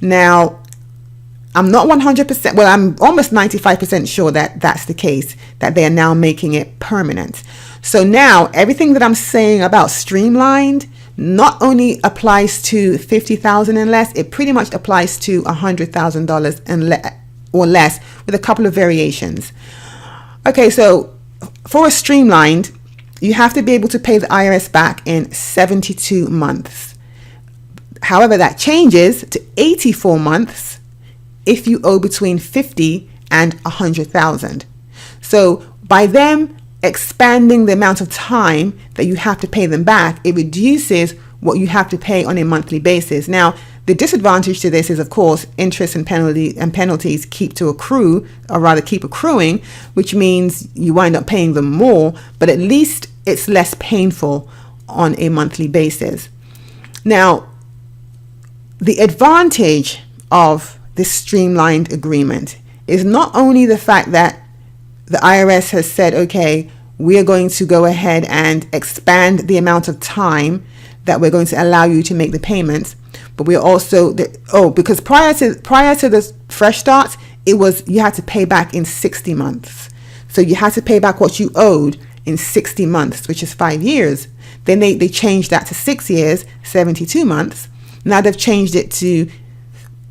Speaker 1: Now, I'm not 100%, well, I'm almost 95% sure that that's the case, that they are now making it permanent. So now everything that I'm saying about streamlined not only applies to $50,000 and less, it pretty much applies to $100,000 and or less, with a couple of variations. Okay, so for a streamlined, you have to be able to pay the IRS back in 72 months. However, that changes to 84 months if you owe between 50 and 100,000. So by them expanding the amount of time that you have to pay them back, it reduces what you have to pay on a monthly basis. Now, the disadvantage to this is, of course, interest and penalties keep accruing, which means you wind up paying them more, but at least it's less painful on a monthly basis. Now, the advantage of this streamlined agreement is not only the fact that the IRS has said, okay, we are going to go ahead and expand the amount of time that we're going to allow you to make the payments, but we're also, because prior to the Fresh Start, it was, you had to pay back in 60 months. So you had to pay back what you owed in 60 months, which is 5 years. Then they changed that to 6 years, 72 months. Now they've changed it to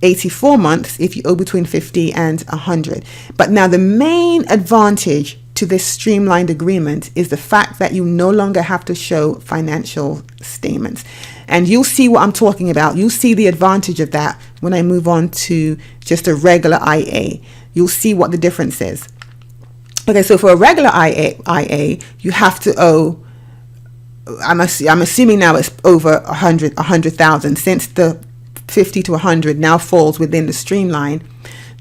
Speaker 1: 84 months if you owe between 50 and 100. But now the main advantage to this streamlined agreement is the fact that you no longer have to show financial statements. And you'll see what I'm talking about. You'll see the advantage of that when I move on to just a regular IA. You'll see what the difference is. Okay, so for a regular IA, you have to I'm assuming now it's over 100,000, since the 50 to 100 now falls within the streamline.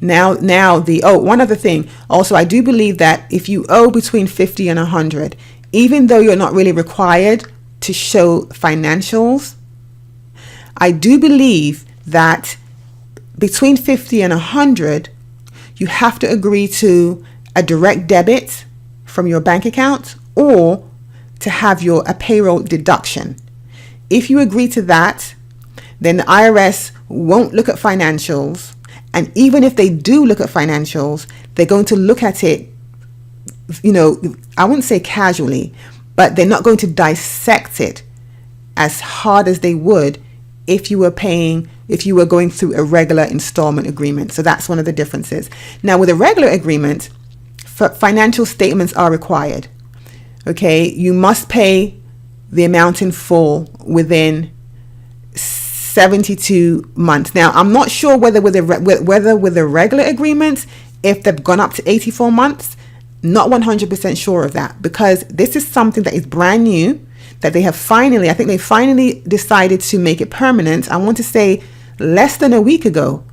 Speaker 1: Now one other thing also, I do believe that if you owe between 50 and 100, even though you're not really required to show financials, I do believe that between 50 and 100, you have to agree to a direct debit from your bank account, or to have a payroll deduction. If you agree to that, then the IRS won't look at financials. And even if they do look at financials, they're going to look at it, I wouldn't say casually, but they're not going to dissect it as hard as they would if you were going through a regular installment agreement. So that's one of the differences. Now, with a regular agreement, financial statements are required. Okay, you must pay the amount in full within 72 months. Now, I'm not sure whether with a regular agreement, if they've gone up to 84 months, not 100% sure of that, because this is something that is brand new, that they finally decided to make it permanent. I want to say less than a week ago,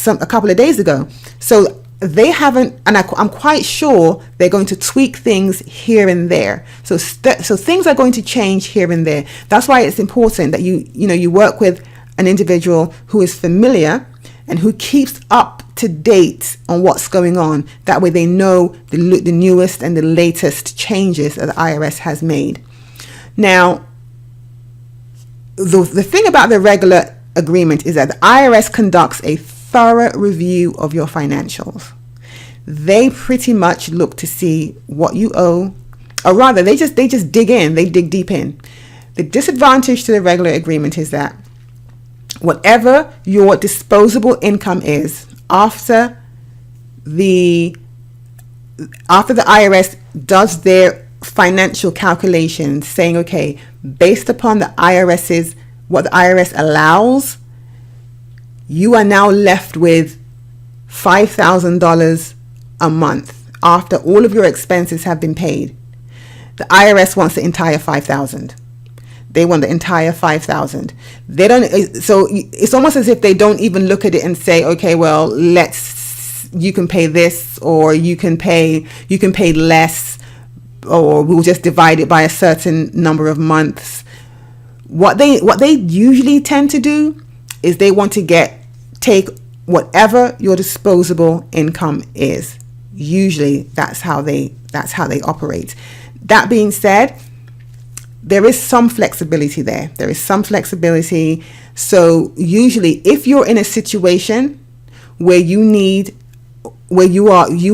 Speaker 1: a couple of days ago. So they haven't, and I'm quite sure they're going to tweak things here and there. So things are going to change here and there. That's why it's important that you work with an individual who is familiar and who keeps up to date on what's going on. That way they know the newest and the latest changes that the IRS has made. Now, the thing about the regular agreement is that the IRS conducts a thorough review of your financials. They pretty much look to see what you owe, or rather they just dig deep in. The disadvantage to the regular agreement is that whatever your disposable income is after the IRS does their financial calculations, saying, okay, based upon what the IRS allows, you are now left with $5,000 a month after all of your expenses have been paid. The IRS wants the entire $5,000. They want the entire $5,000. They don't. So it's almost as if they don't even look at it and say, okay, well, you can pay this, or you can pay less, or we'll just divide it by a certain number of months. What they usually tend to do is they want to take whatever your disposable income is. Usually that's how they operate. That being said, there is some flexibility there. So usually if you're in a situation where you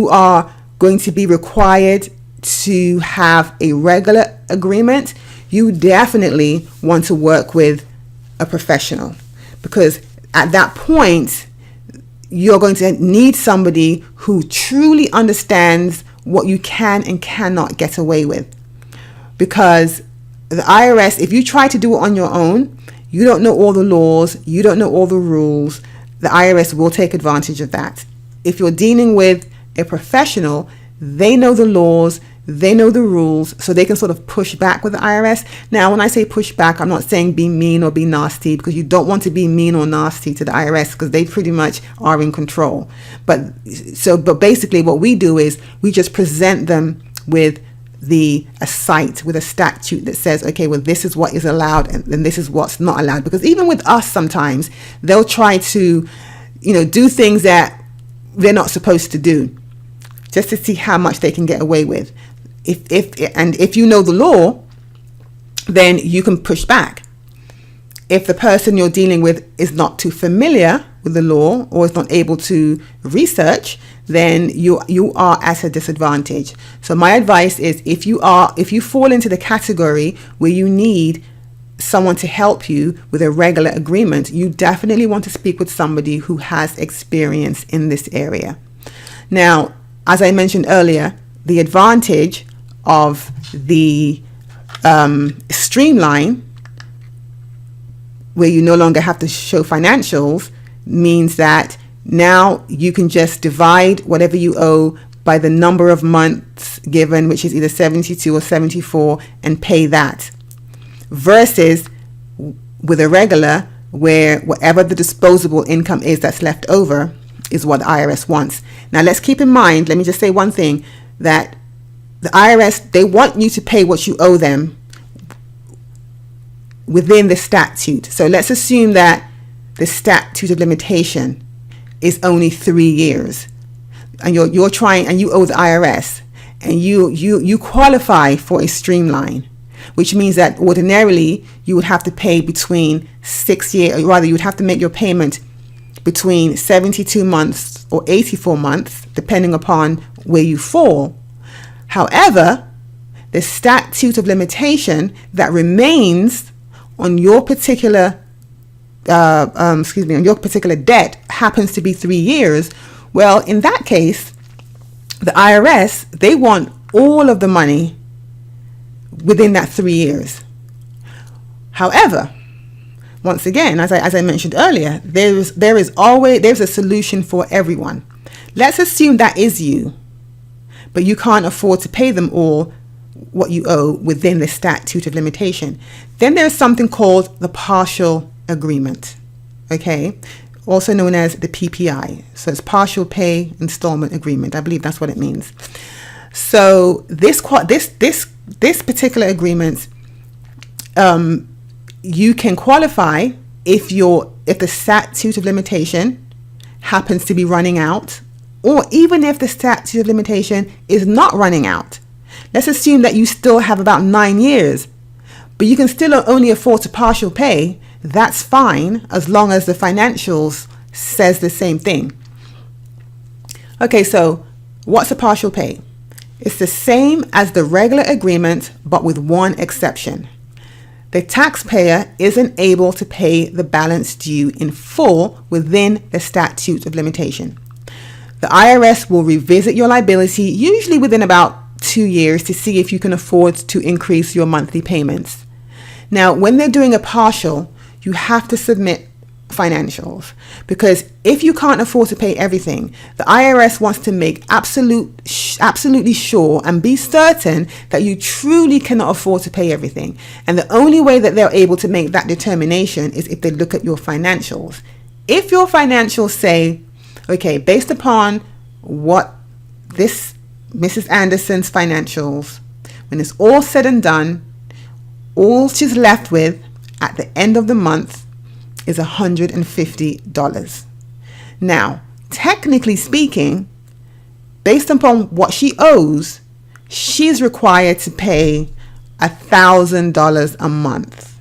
Speaker 1: are going to be required to have a regular agreement, you definitely want to work with a professional, because at that point you're going to need somebody who truly understands what you can and cannot get away with. Because the IRS, if you try to do it on your own, you don't know all the laws, you don't know all the rules, the IRS will take advantage of that. If you're dealing with a professional, they know the laws, they know the rules, so they can sort of push back with the IRS. Now, when I say push back, I'm not saying be mean or be nasty, because you don't want to be mean or nasty to the IRS, because they pretty much are in control. But basically what we do is we just present them with a statute that says, okay, well, this is what is allowed and this is what's not allowed. Because even with us, sometimes they'll try to, do things that they're not supposed to do, just to see how much they can get away with. If you know the law, then you can push back. If the person you're dealing with is not too familiar with the law or is not able to research, then you are at a disadvantage. So my advice is, if you fall into the category where you need someone to help you with a regular agreement, you definitely want to speak with somebody who has experience in this area. Now, as I mentioned earlier, the advantage of the Streamline, where you no longer have to show financials, means that now you can just divide whatever you owe by the number of months given, which is either 72 or 74, and pay that, versus with a regular, where whatever the disposable income is that's left over is what the IRS wants. Now let's keep in mind, let me just say one thing, that the IRS, they want you to pay what you owe them within the statute. So let's assume that the statute of limitation is only 3 years, and you're trying, and you owe the IRS, and you qualify for a streamline, which means that ordinarily you would have to pay between 6 years, or rather you would have to make your payment between 72 months or 84 months, depending upon where you fall. However, the statute of limitation that remains on your particular on your particular debt happens to be 3 years. Well, in that case, the IRS, they want all of the money within that 3 years. However, once again, as I mentioned earlier, there's a solution for everyone. Let's assume that is you, but you can't afford to pay them all what you owe within the statute of limitation. Then there's something called the partial agreement, okay, also known as the PPI. So it's partial pay installment agreement. I believe that's what it means. So this particular agreement, you can qualify if the statute of limitation happens to be running out, or even if the statute of limitation is not running out. Let's assume that you still have about 9 years, but you can still only afford to partial pay. That's fine, as long as the financials says the same thing. Okay, so what's a partial pay? It's the same as the regular agreement, but with one exception. The taxpayer isn't able to pay the balance due in full within the statute of limitation. The IRS will revisit your liability, usually within about 2 years, to see if you can afford to increase your monthly payments. Now, when they're doing a partial, you have to submit financials, because if you can't afford to pay everything, the IRS wants to make absolutely sure and be certain that you truly cannot afford to pay everything. And the only way that they're able to make that determination is if they look at your financials. If your financials say, okay, based upon what this Mrs. Anderson's financials, when it's all said and done, all she's left with at the end of the month is $150. Now, technically speaking, based upon what she owes, she's required to pay $1,000 a month.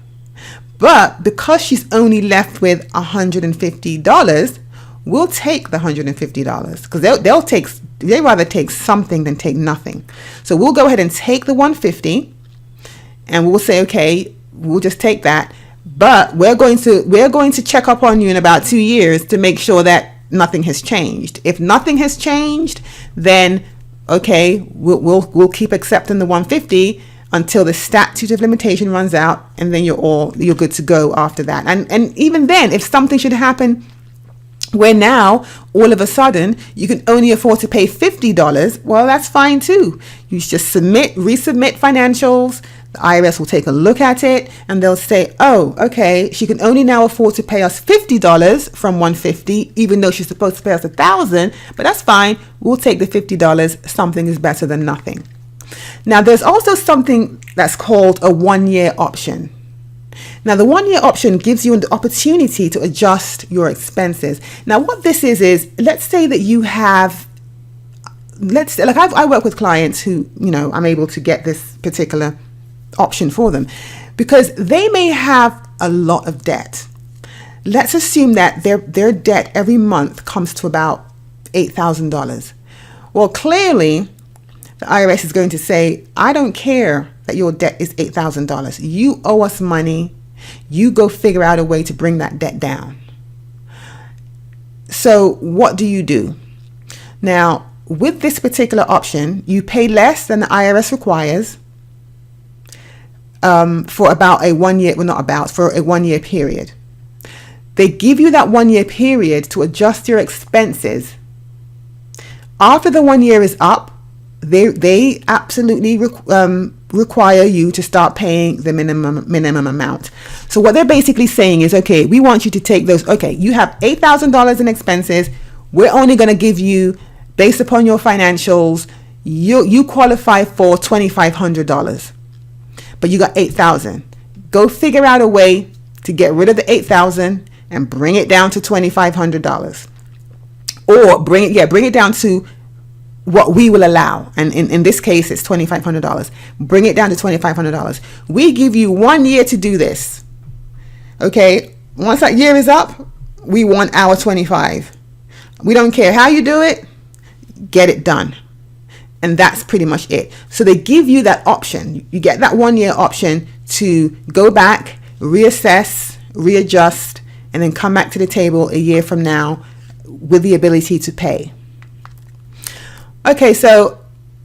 Speaker 1: But because she's only left with $150, we'll take the $150, because they rather take something than take nothing. So we'll go ahead and take the $150, and we'll say, okay, we'll just take that. But we're going to check up on you in about 2 years to make sure that nothing has changed. If nothing has changed, then okay, we'll keep accepting the $150 until the statute of limitation runs out, and then you're good to go after that. And even then, if something should happen where now all of a sudden you can only afford to pay $50, well, that's fine too. You just resubmit financials. The IRS will take a look at it, and they'll say, oh, okay, she can only now afford to pay us $50 from $150, even though she's supposed to pay us $1,000, but that's fine. We'll take the $50. Something is better than nothing. Now, there's also something that's called a 1-year option. Now, the 1-year option gives you the opportunity to adjust your expenses. Now, what this is let's say that you have, I work with clients who, I'm able to get this particular option for them because they may have a lot of debt. Let's assume that their debt every month comes to about $8,000. Well, clearly, the IRS is going to say, I don't care that your debt is $8,000. You owe us money. You go figure out a way to bring that debt down. So what do? Now, with this particular option, you pay less than the IRS requires for about a 1 year, for a 1 year period. They give you that 1 year period to adjust your expenses After the 1 year is up, they absolutely require you to start paying the minimum amount. So what they're basically saying is, okay, we want you to take those. Okay, you have $8,000 in expenses. We're only going to give you, based upon your financials, you qualify for $2,500, but you got $8,000. Go figure out a way to get rid of the $8,000 and bring it down to $2,500, or bring it down to what we will allow. And in this case, it's $2,500. Bring it down to $2,500. We give you 1 year to do this. Okay. Once that year is up, we want our 25. We don't care how you do it, get it done. And that's pretty much it. So they give you that option. You get that 1 year option to go back, reassess, readjust, and then come back to the table a year from now with the ability to pay. Okay, so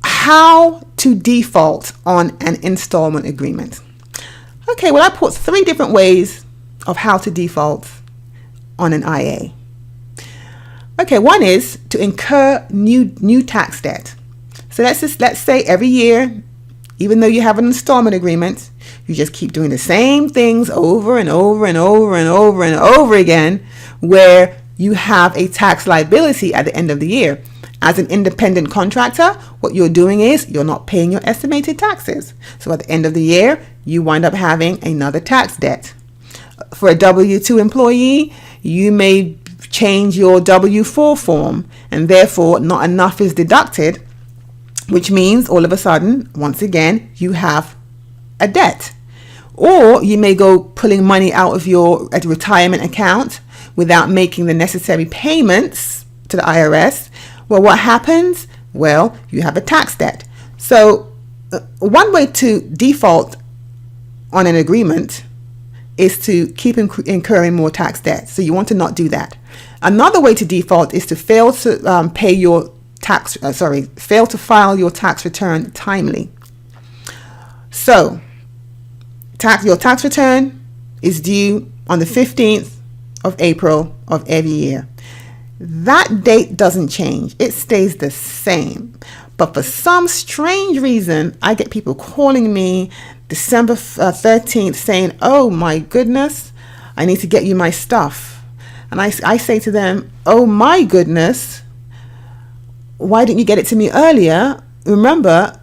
Speaker 1: how to default on an installment agreement. Okay, well, I put 3 different ways of how to default on an IA. Okay, one is to incur new tax debt. So let's say every year, even though you have an installment agreement, you just keep doing the same things over and over and over and over and over again, where you have a tax liability at the end of the year. As an independent contractor, what you're doing is you're not paying your estimated taxes. So at the end of the year, you wind up having another tax debt. For a W-2 employee, you may change your W-4 form, and therefore not enough is deducted, which means all of a sudden, once again, you have a debt. Or you may go pulling money out of your retirement account without making the necessary payments to the IRS. Well, what happens? Well, you have a tax debt. So one way to default on an agreement is to keep incurring more tax debt. So you want to not do that. Another way to default is to fail to fail to file your tax return timely. So your tax return is due on the 15th of April of every year. That date doesn't change. It stays the same. But for some strange reason, I get people calling me December 13th saying, oh my goodness, I need to get you my stuff. And I say to them, oh my goodness, why didn't you get it to me earlier? Remember,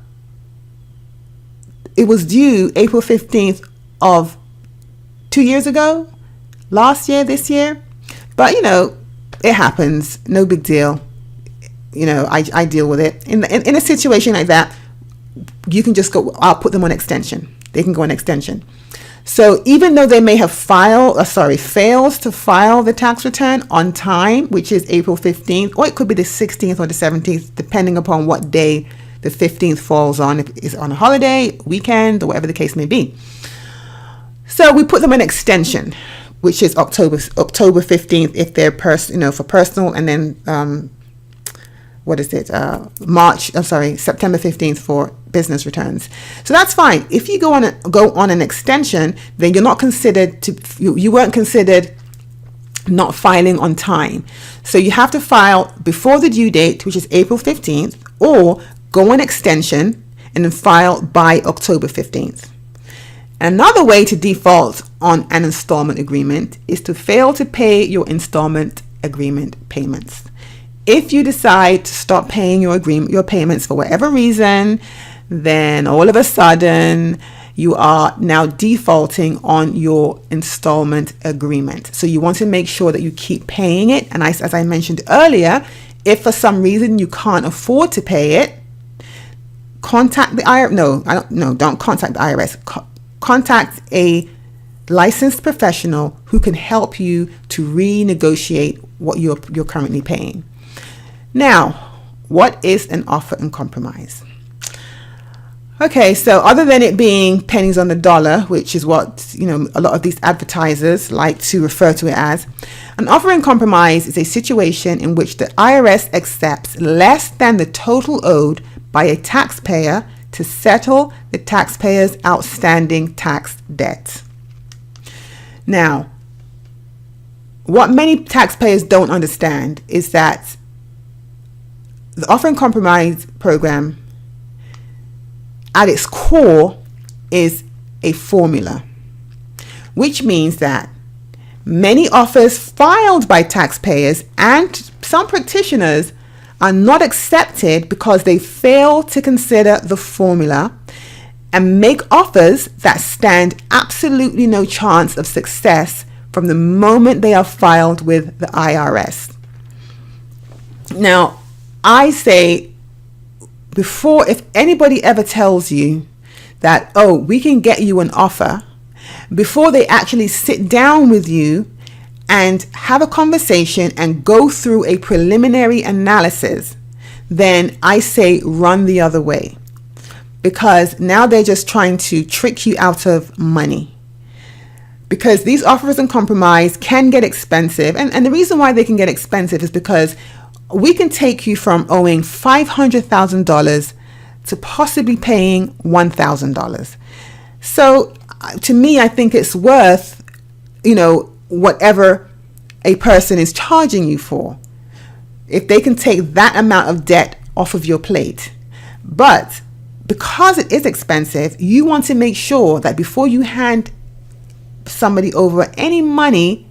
Speaker 1: it was due April 15th of 2 years ago, last year, this year. But, it happens. No big deal. I deal with it. In a situation like that, you can just go, I'll put them on extension. They can go on extension. So even though they may have failed to file the tax return on time, which is April 15th, or it could be the 16th or the 17th, depending upon what day the 15th falls on, if it's on a holiday, weekend, or whatever the case may be. So we put them on extension, which is October 15th if they're for personal, and then September 15th for business returns. So that's fine. If you go on an extension, then you're not considered you weren't considered not filing on time. So you have to file before the due date, which is April 15th, or go on extension and then file by October 15th. Another way to default on an installment agreement is to fail to pay your installment agreement payments. If you decide to stop paying your payments for whatever reason, then all of a sudden you are now defaulting on your installment agreement. So you want to make sure that you keep paying it. And as I mentioned earlier, if for some reason you can't afford to pay it, contact the IRS. Don't contact the IRS. Contact a licensed professional who can help you to renegotiate what you're currently paying. Now, what is an offer in compromise? Okay, so other than it being pennies on the dollar, which is what a lot of these advertisers like to refer to it as, an offer in compromise is a situation in which the IRS accepts less than the total owed by a taxpayer to settle the taxpayer's outstanding tax debt. Now, what many taxpayers don't understand is that the offer and compromise program at its core is a formula, which means that many offers filed by taxpayers and some practitioners are not accepted because they fail to consider the formula and make offers that stand absolutely no chance of success from the moment they are filed with the IRS. Now, I say before, if anybody ever tells you that, oh, we can get you an offer, before they actually sit down with you and have a conversation and go through a preliminary analysis, then I say run the other way, because now they're just trying to trick you out of money. Because these offers and compromise can get expensive, and the reason why they can get expensive is because we can take you from owing $500,000 to possibly paying $1,000. So to me, I think it's worth, whatever a person is charging you for, if they can take that amount of debt off of your plate. But because it is expensive, you want to make sure that before you hand somebody over any money,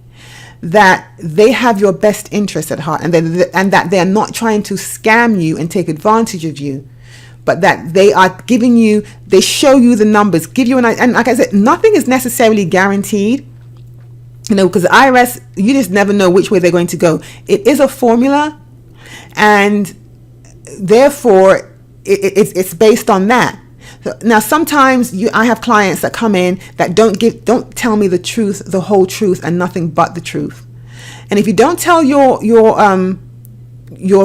Speaker 1: that they have your best interest at heart, and that they're not trying to scam you and take advantage of you, but that they are giving you, they show you the numbers, give you and like I said, nothing is necessarily guaranteed, because the IRS, you just never know which way they're going to go. It is a formula, and therefore it's based on that. Now, sometimes I have clients that come in that don't tell me the truth, the whole truth, and nothing but the truth. And if you don't tell your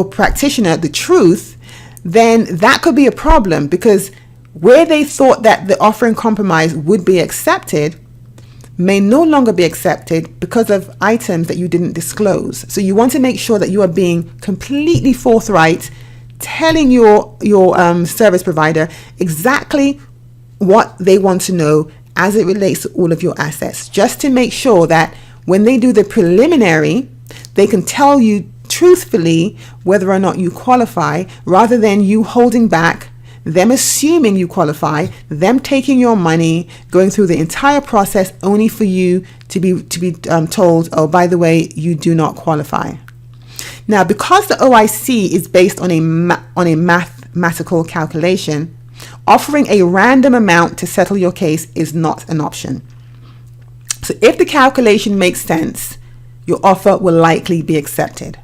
Speaker 1: practitioner the truth, then that could be a problem, because where they thought that the offer and compromise would be accepted may no longer be accepted because of items that you didn't disclose. So you want to make sure that you are being completely forthright, telling your service provider exactly what they want to know as it relates to all of your assets, just to make sure that when they do the preliminary, they can tell you truthfully whether or not you qualify, rather than you holding back, them assuming you qualify, them taking your money, going through the entire process only for you to be told, oh, by the way, you do not qualify. Now, because the OIC is based on a mathematical calculation, offering a random amount to settle your case is not an option. So if the calculation makes sense, your offer will likely be accepted.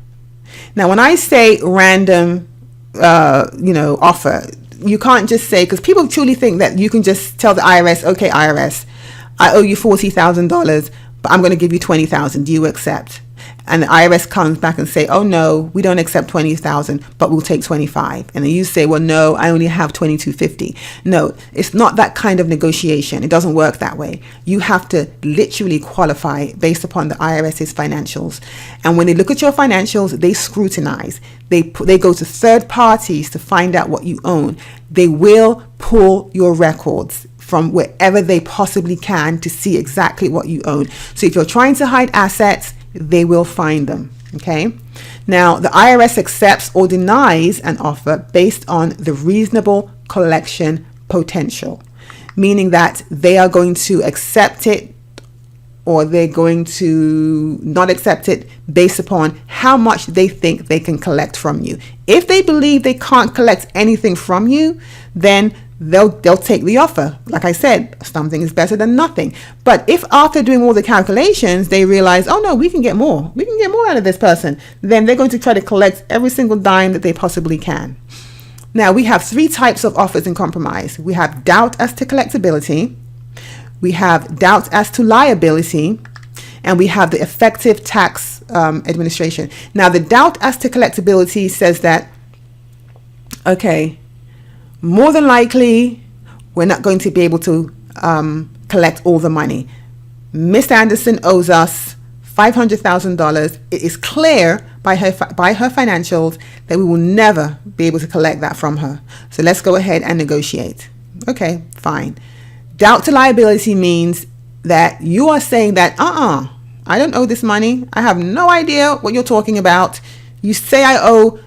Speaker 1: Now, when I say random, offer, you can't just say, because people truly think that you can just tell the IRS, okay, IRS, I owe you $40,000, but I'm going to give you $20,000. Do you accept? And the IRS comes back and say, oh no, we don't accept $20,000, but we'll take $25,000. And then you say, well, no, I only have $22.50. No, it's not that kind of negotiation. It doesn't work that way. You have to literally qualify based upon the IRS's financials. And when they look at your financials, they scrutinize. They go to third parties to find out what you own. They will pull your records from wherever they possibly can to see exactly what you own. So if you're trying to hide assets, they will find them. Okay. Now, the IRS accepts or denies an offer based on the reasonable collection potential, meaning that they are going to accept it or they're going to not accept it based upon how much they think they can collect from you. If they believe they can't collect anything from you, then they'll take the offer. Like I said, something is better than nothing. But if after doing all the calculations, they realize, oh no, we can get more out of this person, then they're going to try to collect every single dime that they possibly can. Now, we have three types of offers in compromise. We have doubt as to collectability, we have doubt as to liability, and we have the effective tax administration. Now, the doubt as to collectability says that, okay, more than likely, we're not going to be able to collect all the money. Miss Anderson owes us $500,000. It is clear by her financials that we will never be able to collect that from her. So let's go ahead and negotiate. Okay, fine. Doubt to liability means that you are saying that, I don't owe this money. I have no idea what you're talking about. You say I owe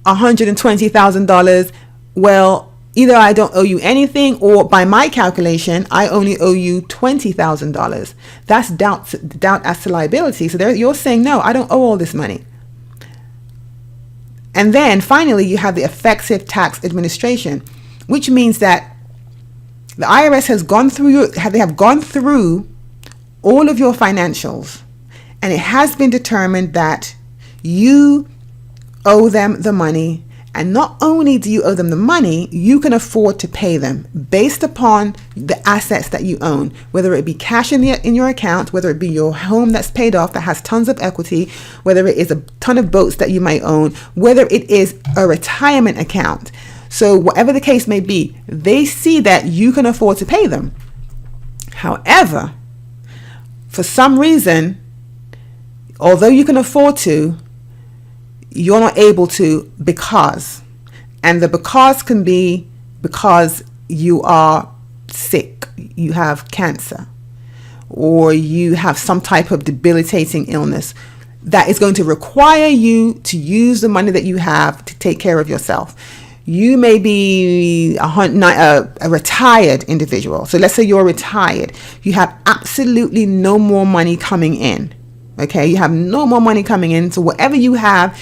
Speaker 1: $120,000, well, either I don't owe you anything, or by my calculation, I only owe you $20,000. That's doubt as to liability. So you're saying, no, I don't owe all this money. And then finally, you have the effective tax administration, which means that the IRS has gone through they have gone through all of your financials, and it has been determined that you owe them the money. And not only do you owe them the money, you can afford to pay them based upon the assets that you own, whether it be cash in your account, whether it be your home that's paid off that has tons of equity, whether it is a ton of boats that you might own, whether it is a retirement account. So whatever the case may be, they see that you can afford to pay them. However, for some reason, although you can afford to, you're not able to and the because can be because you are sick, you have cancer, or you have some type of debilitating illness that is going to require you to use the money that you have to take care of yourself. You may be a retired individual. So let's say you're retired. You have absolutely no more money coming in. Okay, you have no more money coming in, so whatever you have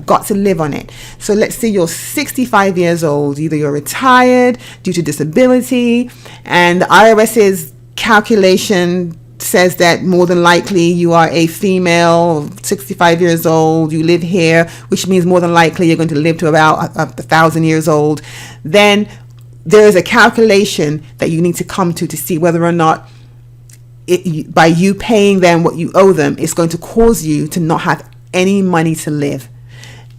Speaker 1: got to live on it. So let's say you're 65 years old, either you're retired due to disability, and the IRS's calculation says that more than likely you are a female, 65 years old, you live here, which means more than likely you're going to live to about 1,000 years old. Then there is a calculation that you need to come to see whether or not by you paying them what you owe them, it's going to cause you to not have any money to live.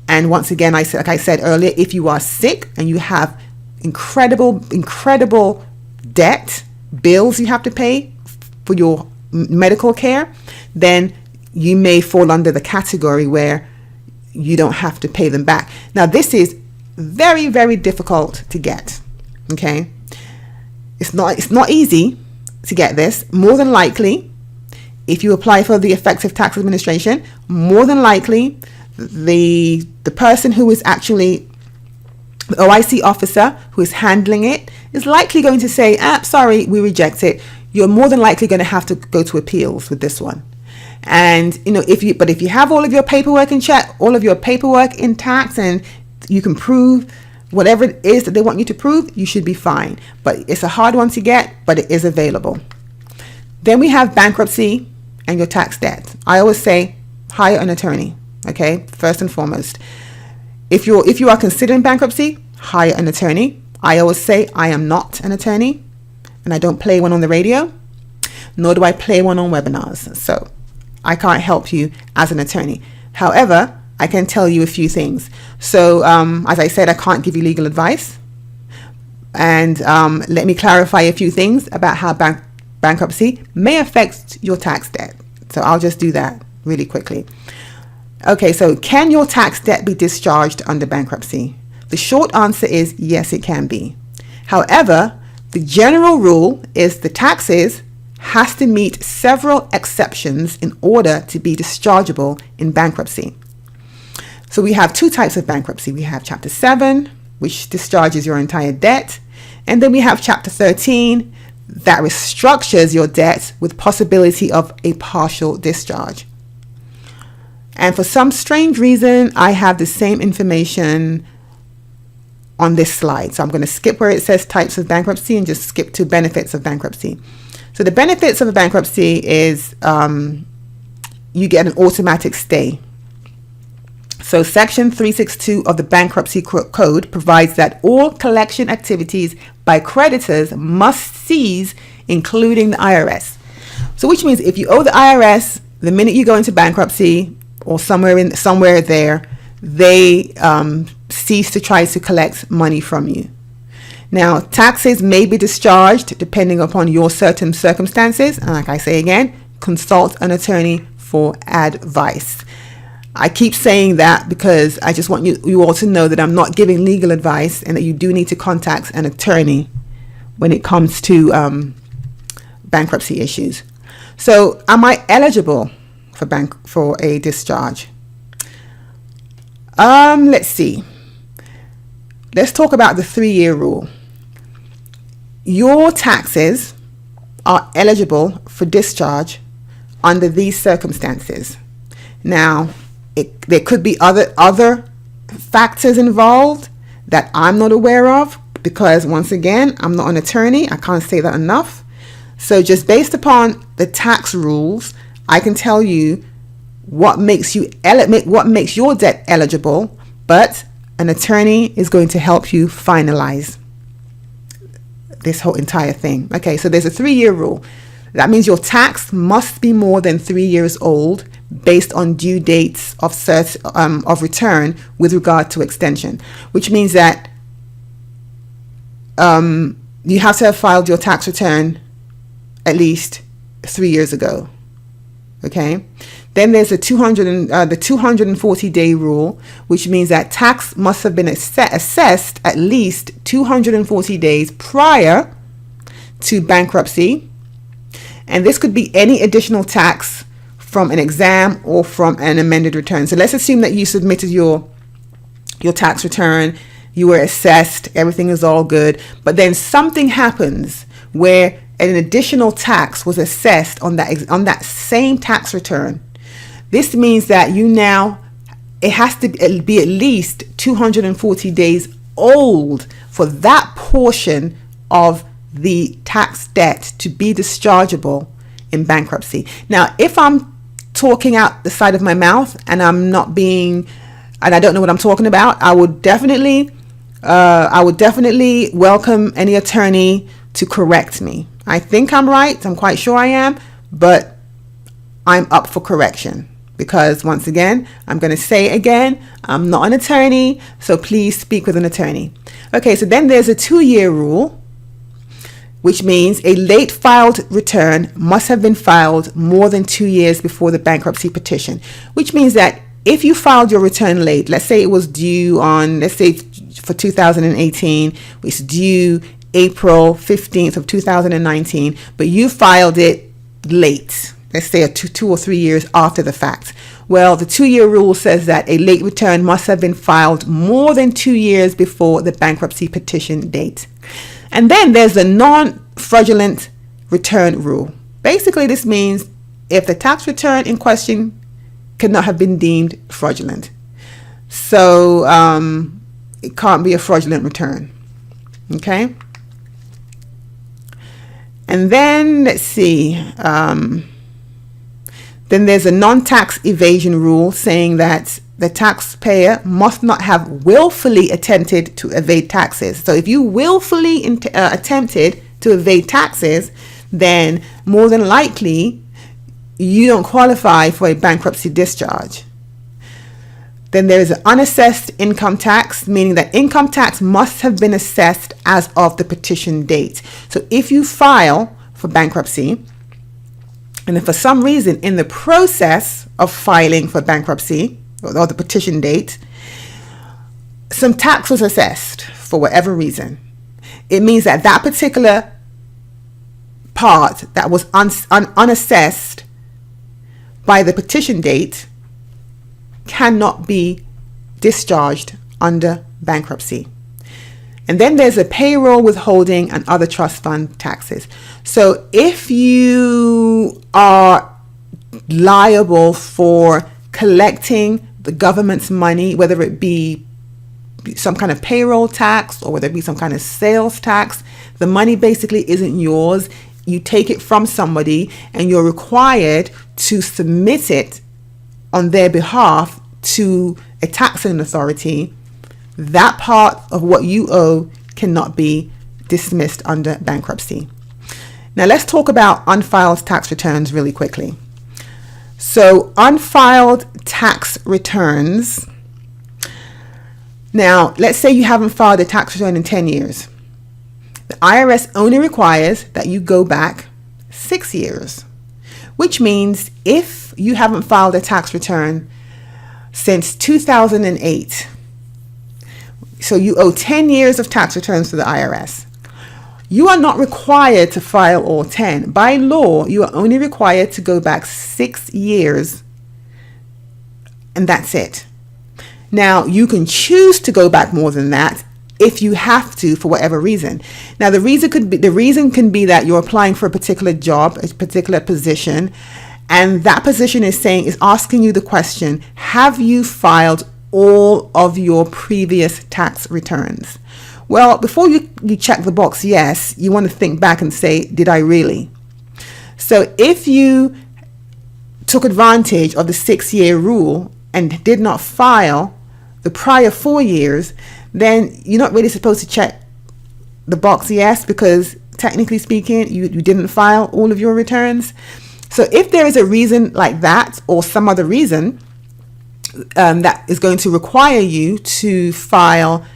Speaker 1: And once again, like I said earlier, if you are sick and you have incredible debt, bills you have to pay for your medical care, then you may fall under the category where you don't have to pay them back. Now, this is very, very difficult to get. Okay, it's not easy to get this. More than likely, if you apply for the effective tax administration, more than likely the person who is actually the OIC officer who is handling it is likely going to say, sorry, we reject it. You're more than likely going to have to go to appeals with this one. And if you have all of your paperwork in check, all of your paperwork intact, and you can prove whatever it is that they want you to prove, you should be fine. But it's a hard one to get, but it is available. Then we have bankruptcy and your tax debt. I always say hire an attorney. Okay, first and foremost. If you are considering bankruptcy, hire an attorney. I always say I am not an attorney, and I don't play one on the radio, nor do I play one on webinars. So I can't help you as an attorney. However, I can tell you a few things. So as I said, I can't give you legal advice. And let me clarify a few things about how bankruptcy may affect your tax debt. So I'll just do that really quickly. Okay, so can your tax debt be discharged under bankruptcy? The short answer is yes, it can be. However, the general rule is the taxes has to meet several exceptions in order to be dischargeable in bankruptcy. So we have two types of bankruptcy. We have Chapter 7, which discharges your entire debt. And then we have Chapter 13 that restructures your debt with possibility of a partial discharge. And for some strange reason, I have the same information on this slide. So I'm going to skip where it says types of bankruptcy and just skip to benefits of bankruptcy. So the benefits of a bankruptcy is you get an automatic stay. So Section 362 of the Bankruptcy Code provides that all collection activities by creditors must cease, including the IRS. So which means if you owe the IRS, the minute you go into bankruptcy or somewhere there, they cease to try to collect money from you. Now, taxes may be discharged depending upon your certain circumstances. And like I say again, consult an attorney for advice. I keep saying that because I just want you all to know that I'm not giving legal advice and that you do need to contact an attorney when it comes to bankruptcy issues. So am I eligible for a discharge? Let's see. let's talk about the 3-year rule. Your taxes are eligible for discharge under these circumstances. Now, there could be other factors involved that I'm not aware of, because once again, I'm not an attorney. I can't say that enough. So just based upon the tax rules, I can tell you what makes your debt eligible, but an attorney is going to help you finalize this whole entire thing. Okay, so there's a 3-year rule. That means your tax must be more than 3 years old based on due dates of return with regard to extension, which means that you have to have filed your tax return at least 3 years ago. Okay. Then there's the 240-day rule, which means that tax must have been assessed at least 240 days prior to bankruptcy. And this could be any additional tax from an exam or from an amended return. So let's assume that you submitted your tax return, you were assessed, everything is all good, but then something happens where an additional tax was assessed on that same tax return. This means that it has to be at least 240 days old for that portion of the tax debt to be dischargeable in bankruptcy. Now, if I'm talking out the side of my mouth and I don't know what I'm talking about, I would definitely welcome any attorney to correct me. I think I'm right. I'm quite sure I am, but I'm up for correction. Because once again, I'm going to say it again, I'm not an attorney, so please speak with an attorney. Okay, so then there's a 2-year rule, which means a late filed return must have been filed more than 2 years before the bankruptcy petition, which means that if you filed your return late, let's say it was due for 2018, it's due April 15th of 2019, but you filed it late. Let's say 2 or 3 years after the fact. Well, the 2-year rule says that a late return must have been filed more than 2 years before the bankruptcy petition date. And then there's the non-fraudulent return rule. Basically, this means if the tax return in question cannot have been deemed fraudulent. So it can't be a fraudulent return. Okay? And then, let's see. Then there's a non-tax evasion rule saying that the taxpayer must not have willfully attempted to evade taxes. So if you willfully attempted to evade taxes, then more than likely you don't qualify for a bankruptcy discharge. Then there is an unassessed income tax, meaning that income tax must have been assessed as of the petition date. So if you file for bankruptcy, and if for some reason in the process of filing for bankruptcy or the petition date, some tax was assessed for whatever reason, it means that that particular part that was unassessed by the petition date cannot be discharged under bankruptcy. And then there's a payroll withholding and other trust fund taxes. So if you are liable for collecting the government's money, whether it be some kind of payroll tax or whether it be some kind of sales tax, the money basically isn't yours. You take it from somebody and you're required to submit it on their behalf to a taxing authority. That part of what you owe cannot be dismissed under bankruptcy. Now let's talk about unfiled tax returns really quickly. So unfiled tax returns. Now let's say you haven't filed a tax return in 10 years. The IRS only requires that you go back 6 years, which means if you haven't filed a tax return since 2008, so you owe 10 years of tax returns to the IRS. You are not required to file all 10. By law, you are only required to go back 6 years, and that's it. Now, you can choose to go back more than that if you have to for whatever reason. Now the reason can be that you're applying for a particular job, a particular position, and that position is asking you the question, have you filed all of your previous tax returns? Well, before you check the box yes, you want to think back and say, did I really? So if you took advantage of the 6-year rule and did not file the prior 4 years, then you're not really supposed to check the box yes, because technically speaking, you didn't file all of your returns. So if there is a reason like that, or some other reason that is going to require you to file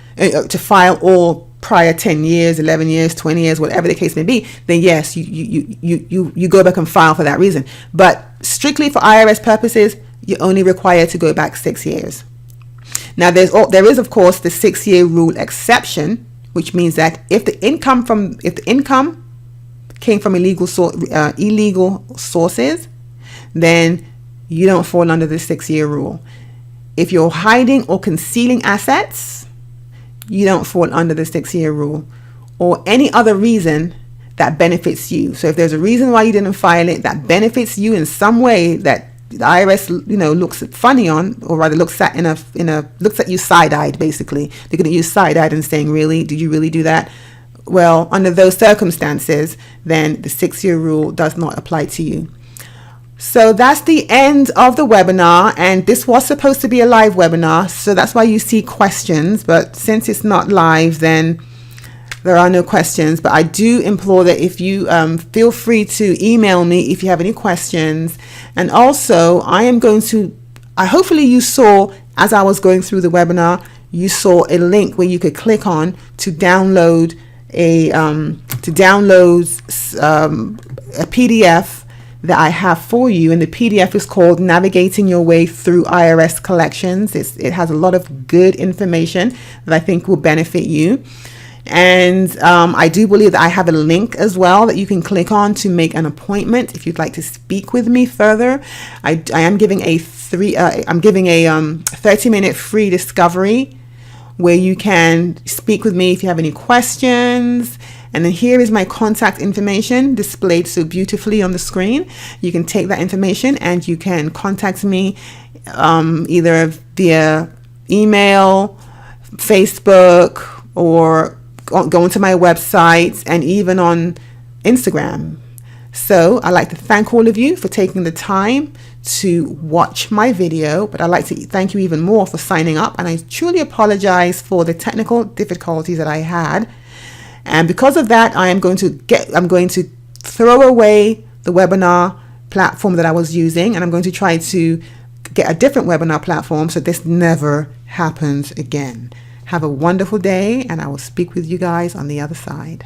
Speaker 1: all prior 10 years, 11 years, 20 years, whatever the case may be, then yes, you go back and file for that reason. But strictly for IRS purposes, you're only required to go back 6 years. Now there is of course the 6-year rule exception, which means that if the income came from illegal sources, then you don't fall under the 6-year rule. If you're hiding or concealing assets, you don't fall under the 6-year rule, or any other reason that benefits you. So if there's a reason why you didn't file it that benefits you in some way that the IRS, looks funny on, or rather looks at looks at you side-eyed. Basically, they're going to use side-eyed and saying, "Really? Did you really do that?" Well, under those circumstances, then the 6-year rule does not apply to you. So that's the end of the webinar, and this was supposed to be a live webinar, so that's why you see questions. But since it's not live, then there are no questions. But I do implore that if you feel free to email me if you have any questions. And also, hopefully you saw, as I was going through the webinar, you saw a link where you could click on to download a PDF that I have for you, and the PDF is called Navigating Your Way Through IRS Collections. It has a lot of good information that I think will benefit you. And I do believe that I have a link as well that you can click on to make an appointment if you'd like to speak with me further. I am giving a 30-minute free discovery where you can speak with me if you have any questions. And then here is my contact information displayed so beautifully on the screen. You can take that information and you can contact me either via email, Facebook, or go onto my website, and even on Instagram. So I'd like to thank all of you for taking the time to watch my video, but I'd like to thank you even more for signing up, and I truly apologize for the technical difficulties that I had. And because of that, I'm going to throw away the webinar platform that I was using, and I'm going to try to get a different webinar platform so this never happens again. Have a wonderful day, and I will speak with you guys on the other side.